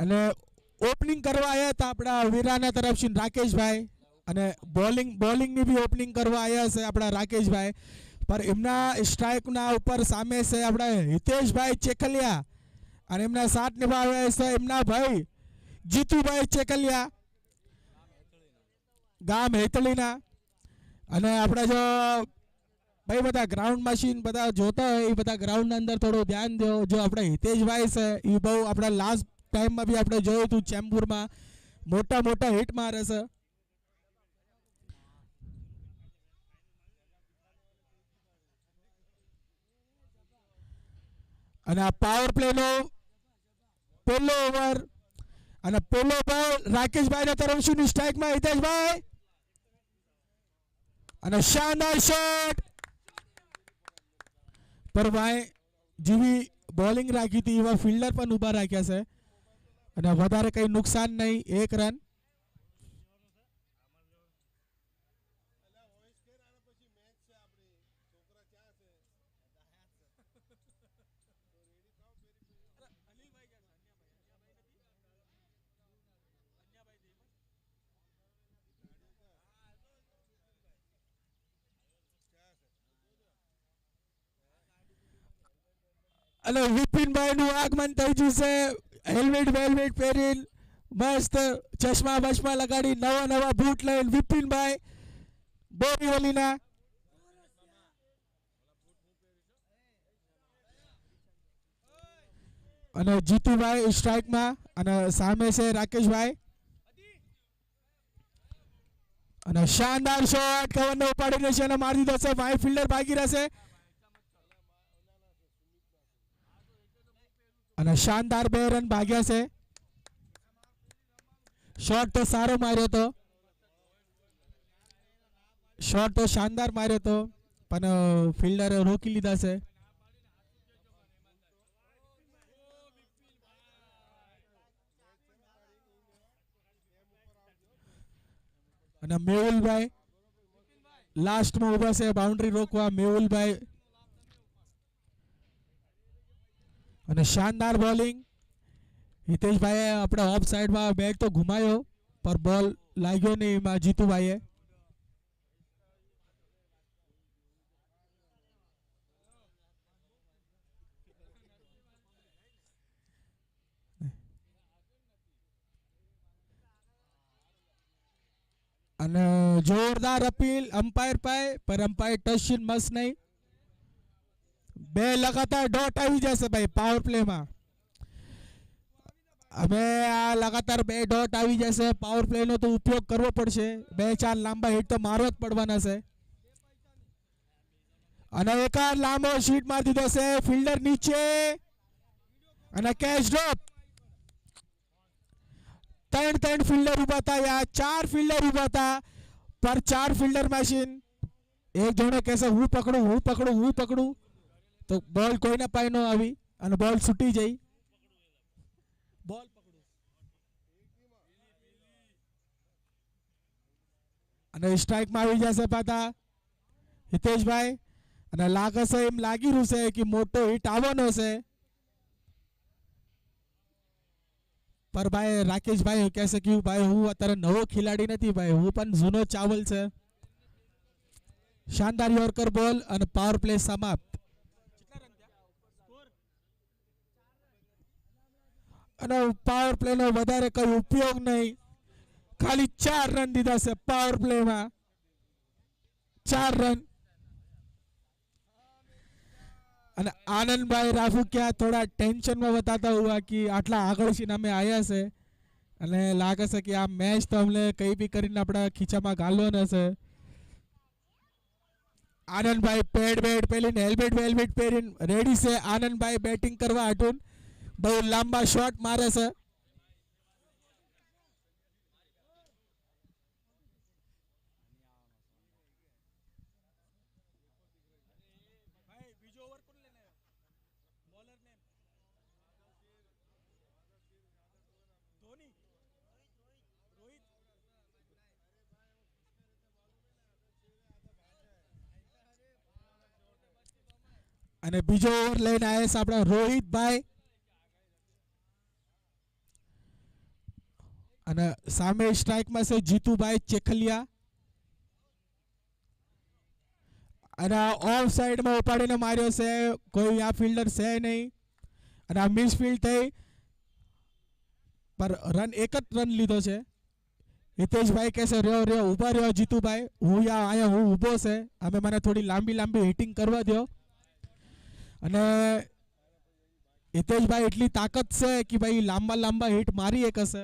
અને ઓપનિંગ કરવા આવ્યા હતા આપણા વિરાના તરફથી રાકેશભાઈ અને બોલિંગની બી ઓપનિંગ કરવા આવ્યા છે આપણા રાકેશભાઈ. પર એમના સ્ટ્રાઇકના ઉપર સામે છે આપણા હિતેશભાઈ ચેકલિયા અને એમના સાથ નિભાવે છે એમના ભાઈ જીતુભાઈ ચેકલિયા ગામ હેતળીના. અને આપણે જો ભાઈ બધા ગ્રાઉન્ડ મશીન બધા જોતા હોય એ બધા ગ્રાઉન્ડના અંદર થોડું ધ્યાન દો. જો આપણે હિતેશભાઈ છે એ બહુ આપણા લાસ્ટ ટાઈમમાં બી આપણે જોયું હતું ચેમ્બુરમાં મોટા હિટ મારે છે. અને આ પાવર પ્લેનો પહેલો ઓવર અને પહેલો બોલ રાકેશભાઈના તરફથી સ્ટ્રાઇકમાં હિતેશભાઈ અને શાનદાર શોટ પર ભાઈ જેવી બોલિંગ રાખી હતી એવા ફિલ્ડર પણ ઊભા રાખ્યા છે અને વધારે કંઈ નુકસાન નહીં, 1 રન. અને વિપિનભાઈ નું આગમન થઈ ગયું છે. હેલ્મેટ પહેરીને મસ્ત ચશ્મા લગાડી નવા બૂટ લઈને વિપિનભાઈ બોરીવલીના. અને જીતુભાઈ સ્ટ્રાઇકમાં અને સામે છે રાકેશભાઈ અને શાનદાર શોટ કવરને ઉપાડી લેશે અને મારી દીધો છે. ભાઈ ફિલ્ડર ભાગી રહેશે અને શાનદાર 2 રન ભાગ્યા છે. શોટ તો સારો માર્યો હતો, શોટ તો શાનદાર માર્યો હતો પણ ફિલ્ડરે રોકી લીધા છે. અને મેહુલભાઈ લાસ્ટમાં ઉભા છે બાઉન્ડ્રી રોકવા. મેહુલભાઈ અને શાનદાર બોલિંગ. હિતેશભાઈએ આપણે ઓફ સાઈડમાં બેટ તો ઘુમાયો પર બોલ લાગ્યો નહીં એમાં જીતુભાઈએ. અને જોરદાર અપીલ અમ્પાયર પાય પર અમ્પાયર ટચ મસ્ત નહીં. 2 લગાતાર ડોટ આવી જશે ભાઈ પાવર પ્લેમાં. હવે આ લગાતાર 2 ડોટ આવી જશે. પાવર પ્લેનો તો ઉપયોગ કરવો પડશે. 2-4 લાંબા હિટ તો મારવા જ પડવાના છે. અને એકાદ લાંબો શીટ મારી દીધો છે ફિલ્ડર નીચે અને કેચ ડ્રોપ. 3 ફિલ્ડર ઉભા હતા યા 4 ફિલ્ડર ઉભા હતા પર 4 ફિલ્ડર મશીન. એક જણો કહેશે હું પકડું તો બોલ કોઈને પાય ન આવી અને બોલ છૂટી જઈ. બોલ પકડું અને સ્ટ્રાઇકમાં આવી જશે પાછા હિતેશભાઈ. અને લાગે છે એમ લાગી રહ્યું છે કે મોટો હિટ આવવાનો છે પર ભાઈ રાકેશભાઈ કહેશે કે ભાઈ હું અત્યારે નવો ખેલાડી નથી ભાઈ, હું પણ જૂનો ચાવલ છે. શાનદાર યોર્કર બોલ અને પાવર પ્લે સમાપ્ત. અને પાવર પ્લે નો વધારે કઈ ઉપયોગ નહીં, ખાલી 4 રન દીધા છે પાવર પ્લેમાં. 4 રન. અને આનંદભાઈ રાફુकिया थोड़ा टेंशन में बताता हुआ कि આટલા આગળ છીએ અમે આયા છે અને લાગે છે કે આ મેચ તો અમને કઈ બી કરીને આપણા ખીચામાં ગાલવાનો છે. આનંદભાઈ પેડ બેડ પહેરીને હેલ્મેટ વેલ્મેટ પહેરીને રેડી છે. આનંદભાઈ બેટિંગ કરવા હાટુન બહુ લાંબા શોટ મારે છે. અને બીજો ઓવર લઈને આવ્યા છે આપણા રોહિતભાઈ. અને સામે સ્ટ્રાઇકમાં છે જીતુભાઈ ચેખલિયા. અને ઓફ સાઈડમાં ઉપાડીને માર્યો છે. કોઈ આ ફિલ્ડર છે નહીં અને આ મિસ ફિલ્ડ થઈ પર રન એક જ રન લીધો છે. હિતેશભાઈ કહેશે રહ્યો રહ્યો ઊભા રહ્યો જીતુભાઈ, હું અહીંયા હું ઊભો છે, અમે મને થોડી લાંબી લાંબી હિટિંગ કરવા દો. અને હિતેશભાઈ એટલી તાકાત છે કે ભાઈ લાંબા લાંબા હિટ મારી એક હશે.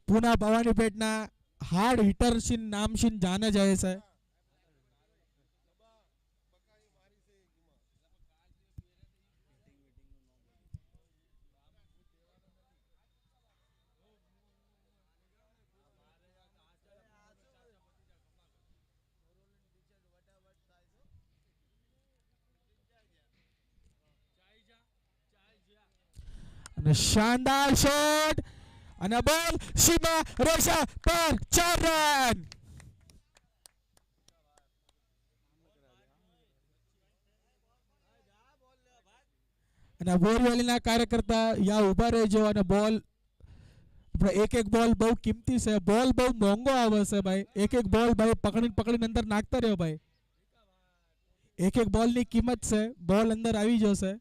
પૂના ભવાનીપેટના હાર્ડ હિટર સિન નામ સિન જાને જાય છે. અને શાનદાર શોટ અને બોલ સીમા રેખા પર 4 રન. અને બોરવેલીના કાર્યકર્તા યા ઉભા રહેજો અને બોલ એક એક બોલ બહુ કિંમતી છે. બોલ બહુ મોંઘો આવે છે ભાઈ. એક એક બોલ ભાઈ પકડીને પકડીને અંદર નાખતા રહ્યો ભાઈ. એક એક બોલની કિંમત છે. બોલ અંદર આવી જશે.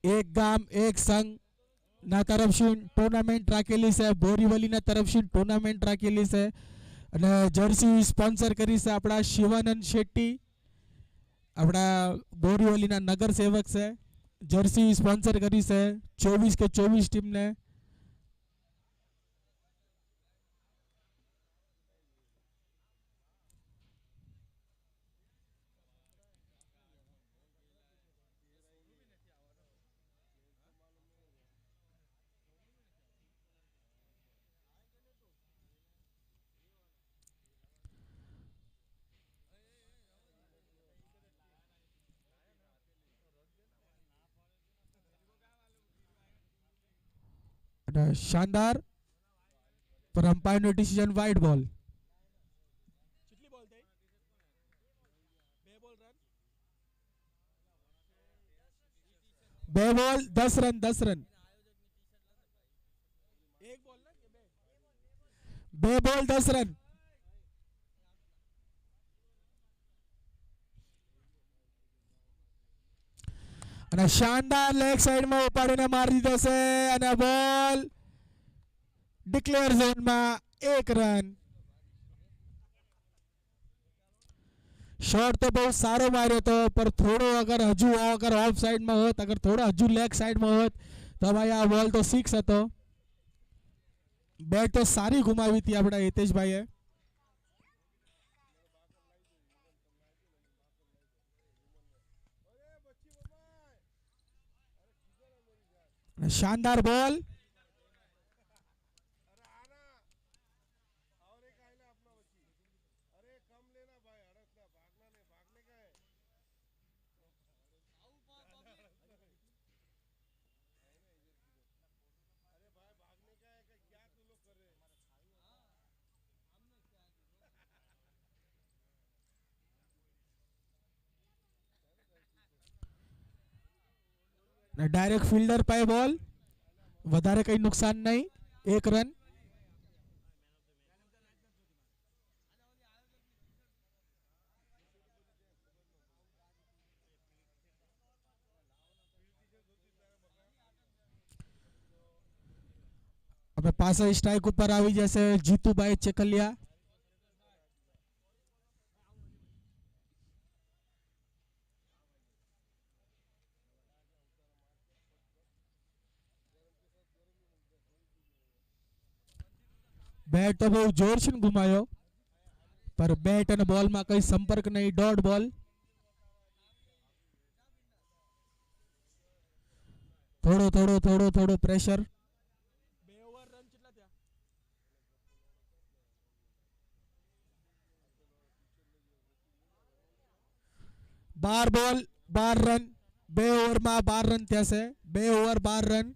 એક ગામ એક સંઘ ના તરફથી ટુર્નામેન્ટ રાખેલી છે. બોરીવલીના તરફથી ટુર્નામેન્ટ રાખેલી છે અને જર્સી સ્પોન્સર કરી છે આપણા શિવાનંદ શેટ્ટી, આપણા બોરીવલીના નગર સેવક છે. જર્સી સ્પોન્સર કરી છે 24 કે 24 ટીમને. શાનદાર પર અમ્પાયરનો ડિસિઝન વાઇડ બોલ. બે બોલ 10 રન 10 રન. બે બોલ 10 રન. અને શાનદાર લેગ સાઈડમાં ઉપાડીને મારી દીધો છે અને બોલ ડિક્લેર ઝોનમાં 1 રન. શોટ તો બહુ સારો માર્યો હતો પર થોડો અગર ઓફ સાઈડમાં હોત, અગર થોડો હજુ લેગ સાઈડમાં હોત તો ભાઈ આ બોલ તો 6 હતો. બેટ તો સારી ગુમાવી હતી આપણા હિતેશભાઈએ. શાનદાર બોલ. ડાયરેક્ટ ફિલ્ડર પાસે બોલ, વધારે કઈ નુકસાન નહીં, 1 રન. હવે પાછા સ્ટ્રાઇક ઉપર આવી જશે જીતુભાઈ ચેકલિયા. બેટ તો બહુ જોરથી ઘુમાયો પર બેટ અને બોલમાં કઈ સંપર્ક નહીં. ડોટ બોલ. થોડો પ્રેશર. બાર બોલ 12 રન. 2 ઓવરમાં 12 રન થયા છે. 2 ઓવર 12 રન.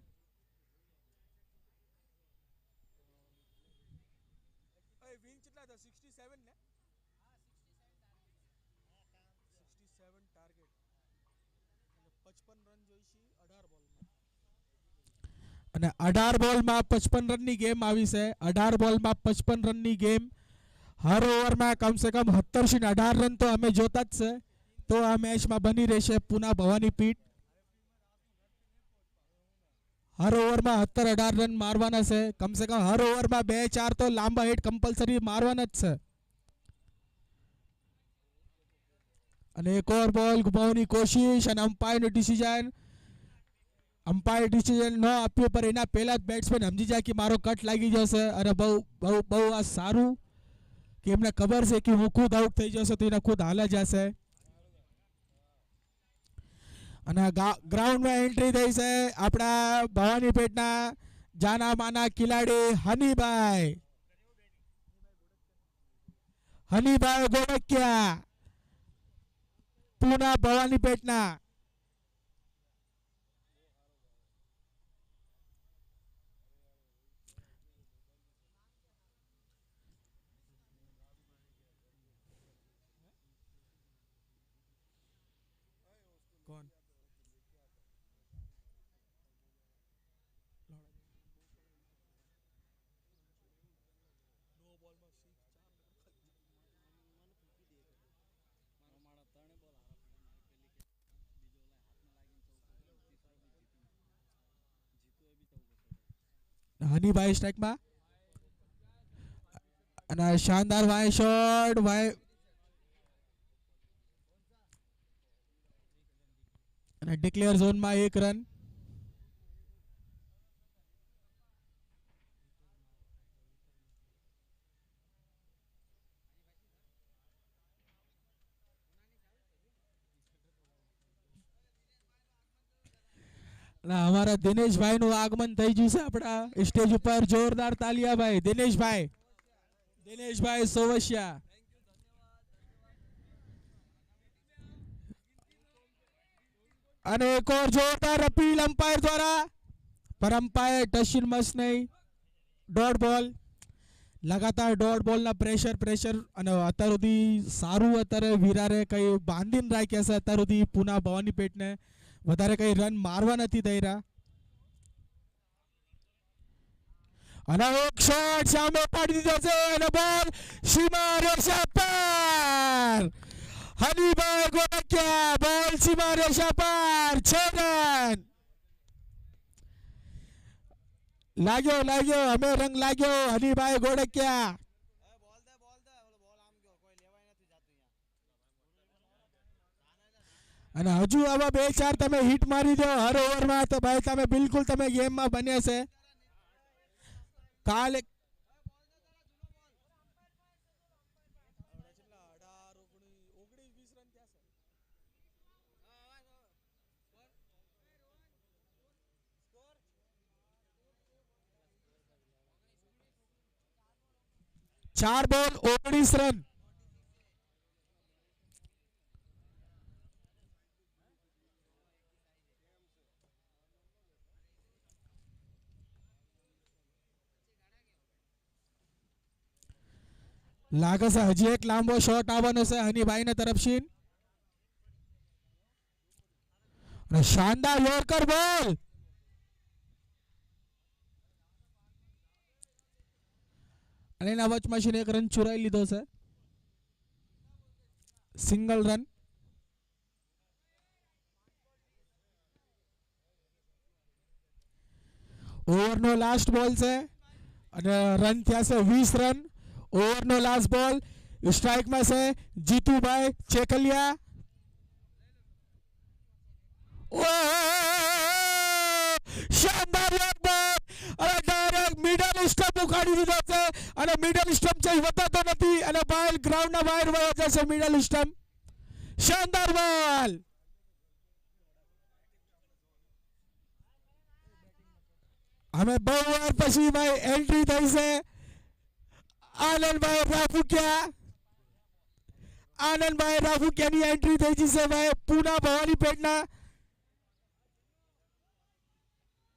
અને 18 બોલમાં 55 રનની ગેમ આવી છે. 18 બોલમાં 55 રનની ગેમ. હર ઓવરમાં કમસે કમ 17 થી 18 રન તો અમે જોતા જ છે. તો આ મેચમાં બની રહેશે પુના ભવાની પીઠ. હર ઓવરમાં 17-18 રન મારવાના છે. કમસે કમ હર ઓવરમાં 2-4 તો લાંબા હિટ કમ્પલસરી મારવાના જ છે. અને એક ઓર બોલ ગુમાવવાની કોશિશ અને અમ્પાયરનું ડિસિઝન. અમ્પાયર ડિસિઝન ન આપ્યું પર એના પહેલા જ બેટ્સમેન સમજી જાય કે મારો કટ લાગી જશે અને બહુ આ સારું કે એમને ખબર છે કે હું ખુદ આઉટ થઈ જશે તો એને ખુદ હાલ જશે. અને ગ્રાઉન્ડમાં એન્ટ્રી થઈ છે આપણા ભવાની પેટના જાના માના ખિલાડી હનીભાઈ ગોળકિયા પુના ભવાની પેટના. હનીભાઈ સ્ટ્રાઇકમાં અને શાનદાર વાય શોટ. અને ડિક્લેર ઝોનમાં 1 રન. અમારા દિનેશભાઈ નું આગમન થઈ ગયું છે આપણા સ્ટેજ ઉપર. જોરદાર તાલિયા ભાઈ. દિનેશભાઈ સોવશિયા. અને એક ઓર જોરદાર અપીલ અમ્પાયર દ્વારા પર અમ્પાયર ટચિન મસ્ત નહીં. ડોટ બોલ. લગાતાર ડોટ બોલના પ્રેશર અને અત્યાર સુધી સારું અત્યારે વિરારે કઈ બાંધીને રાખ્યા છે. અત્યાર સુધી પુના ભવાની પેટને વધારે કઈ રન મારવા નથી દઈ રહ્યા. અને એક શોટ સામે પાડી દીધો છે અને બોલ સીમા રેખા પાર. હનીભાઈ ગોળકિયા બોલ સીમા રેખા પાર. 6 રન. લાગ્યો અમે રંગ લાગ્યો હનીભાઈ ગોળકિયા. અને હજુ આવા 2-4 તમે હિટ મારી દો હર ઓવરમાં તો ભાઈ તમે બિલકુલ તમે ગેમમાં બન્યા છે. કાલે ચાર બોલ 19 રન. લાગે છે હજી એક લાંબો શોટ આવવાનો છે હનીભાઈ ના તરફથી. અને શાનદાર યોર્કર બોલ. અને એના વચમાં એક રન ચુરાઈ લીધો છે. Single run. ઓવરનો લાસ્ટ બોલ છે. અને રન થયા છે 20 રન. ઓવરનો લાસ્ટ બોલ. સ્ટ્રાઇકમાં છે જીતુભાઈ ચેકલિયા. શાનદાર બોલ અને ડાયરેક્ટ મિડલ સ્ટમ્પ ઉખાડી દીધો છે અને મિડલ સ્ટમ્પ છે વધતો નથી અને બહાર ગ્રાઉન્ડના બહાર વયો જશે મિડલ સ્ટમ્પ. શાનદાર બોલ. અમે બહુ વાર પછી ભાઈ એન્ટ્રી થઈ છે આનંદભાઈ રાફુકિયાની એન્ટ્રી થઈ છે ભાઈ પૂના ભવાનીપેટના.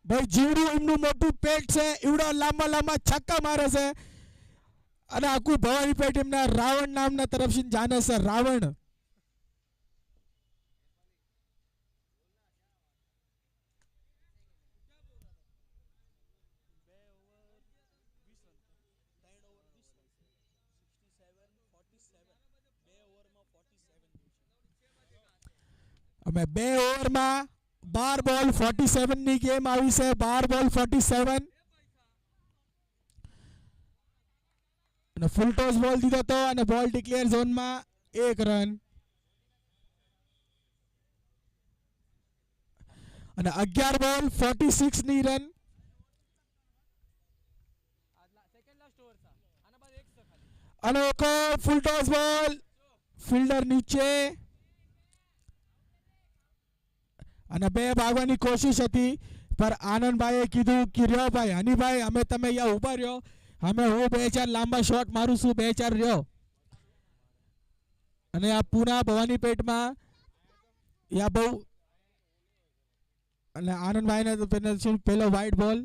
ભાઈ જીવડું એમનું મોટું પેટ છે, એવડા લાંબા લાંબા છક્કા મારે છે અને આખું ભવાનીપેટ એમના રાવણ નામના તરફથી જાણે છે. રાવણ. અમે 2 ઓવરમાં 12 બોલ 47 ની ગેમ આવી છે. 12 બોલ 47 અને ફૂલ ટોસ બોલ દીધો હતો અને બોલ ડિક્લેર ઝોનમાં 1 રન અને 11 બોલ 46 ની રન. અને એક ફૂલ ટોસ બોલ ફિલ્ડર નીચે અને 2 ભાગવાની કોશિશ હતી પર આનંદભાઈએ કીધું કે રહ્યો ભાઈ હનીભાઈ અમે તમે અહીંયા ઊભા રહ્યો, અમે હું 2-4 લાંબા શોટ મારું છું, 2-4 રહ્યો. અને આ પૂના ભવાનીપેટમાં યા બહુ અને આનંદભાઈને તો પેલો વાઇડ બોલ.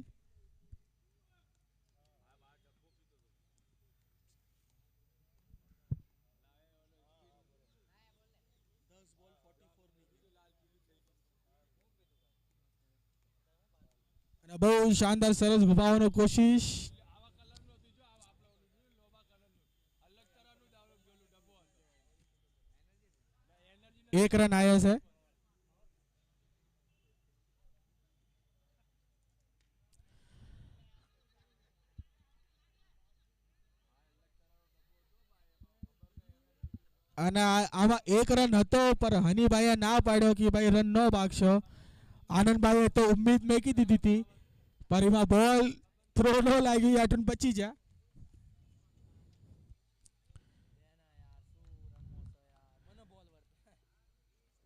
બહુ શાનદાર સરસ ગુમાવવાનો કોશિશ. એક રન આવ્યો છે. અને આમાં 1 રન હતો પણ હનીભાઈએ ના પાડ્યો કે ભાઈ રન ન ભાગશો. આનંદભાઈએ તો ઉમ્મીદ મેકી દીધી હતી પણ એમાં બોલ થ્રો ન લાગી, આટન બચી જા.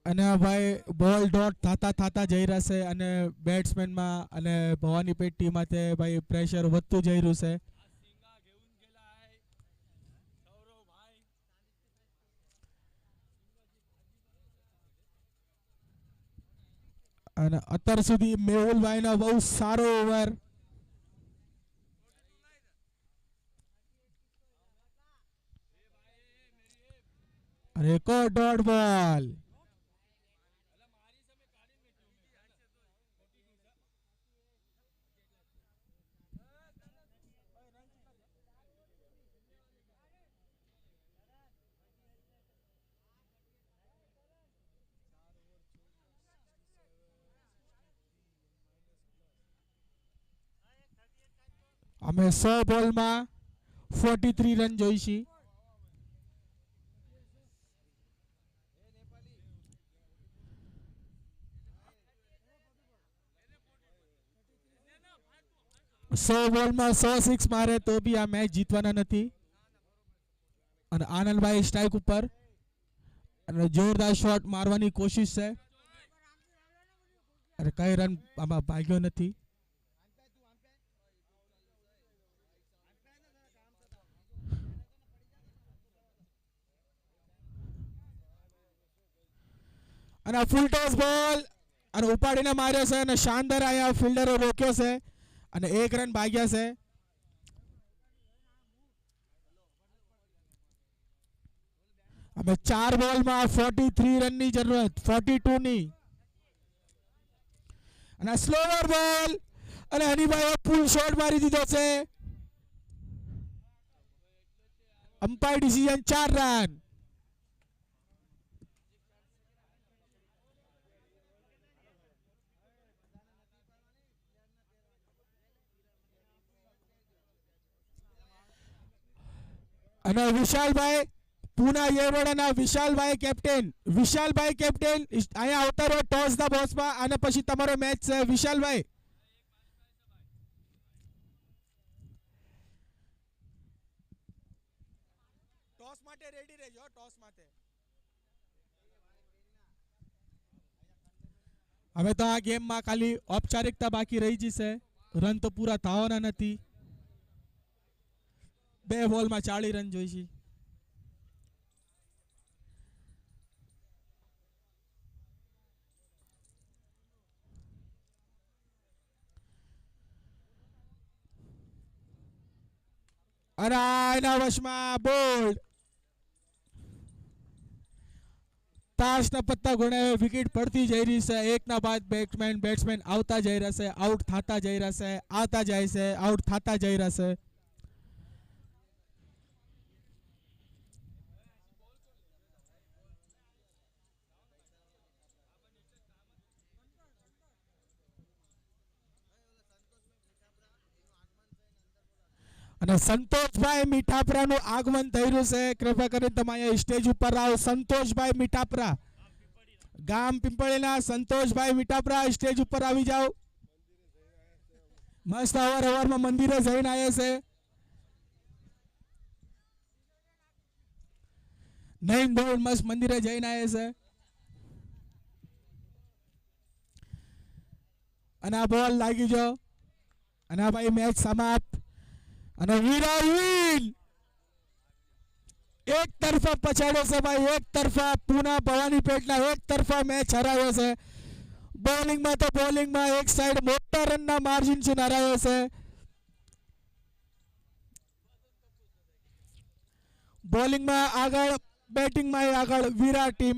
અને ભાઈ બોલ ડોટ થતા જઈ રહ્યા છે અને બેટ્સમેનમાં અને ભવાનીપેટ ટીમ માટે ભાઈ પ્રેશર વધતું જઈ રહ્યું છે. અને અત્યાર સુધી મેહુલભાઈનો બહુ સારો ઓવર. રેકોર્ડ ડોટ બોલ. અમે 100 બોલમાં 43 રન જોઈશી. સો બોલમાં 106 મારે તો બી આ મેચ જીતવાના નથી. અને આનંદભાઈ સ્ટ્રાઇક ઉપર અને જોરદાર શોટ મારવાની કોશિશ છે અને કઈ રન આમાં ભાગ્યો નથી. અને ફૂલ ટોસ બોલ અને ઉપાડીને માર્યો છે અને શાનદાર આયા ફિલ્ડરો રોક્યો છે અને 1 રન ભાગ્યા છે. અમે 4 બોલમાં 43 રનની જરૂરત, 42 ની. અને સ્લોવર બોલ અને હનીભાઈએ ફૂલ શોટ મારી દીધો છે. Umpire decision 4 run. અને વિશાલભાઈ પૂના યેવડાના વિશાલભાઈ કેપ્ટન અહીંયા આવતા રહો ટોસ ધ બોસમાં અને પછી તમારો મેચ છે વિશાલભાઈ. ટોસ માટે રેડી રહેજો ટોસ માટે. હવે તો આ ગેમમાં ખાલી ઔપચારિકતા બાકી રહી જશે. રન તો પૂરા થવાના નથી. 2 બોલમાં 40 રન જોઈશે. અને એના વશમાં બોલ્ડ તાશના પત્તા ગુણે વિકેટ પડતી જઈ રહી છે. એકના બાદ બેટ્સમેન આવતા જઈ રહ્યા છે, આઉટ થતા જઈ રહ્યા છે, આવતા જાય છે, આઉટ થતા જઈ રહ્યા છે. અને સંતોષભાઈ મીઠાપરાનું આગમન થઈ રહ્યું છે. કૃપા કરીને તમે અહીંયા સ્ટેજ ઉપર આવો. સંતોષભાઈ મીઠાપરા, ગામ પિંપળીના સંતોષભાઈ મીઠાપરા સ્ટેજ ઉપર આવી જાઓ. મસ્ત અવારમાં મંદિરે જઈને આવ્યા છે. નહીં બોલ મસ્ત મંદિરે જઈને આવ્યા છે. અને આ બોલ લાગી ગયો અને આ ભાઈ મેચ સમાપ્ત. અને વિરાવીન એક તરફા પછાડ્યો છે ભાઈ, એક તરફા પૂના ભવાનીપેટના એક તરફા મેચ હરાવ્યો છે. બોલિંગમાં એક સાઈડ મોટા રનના માર્જિન થી હરાવ્યો છે. બોલિંગમાં આગળ, બેટિંગમાં આગળ વિરાટ ટીમ.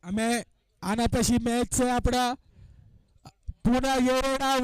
અમે આના પછી મેચ છે આપણા પૂના યેવડા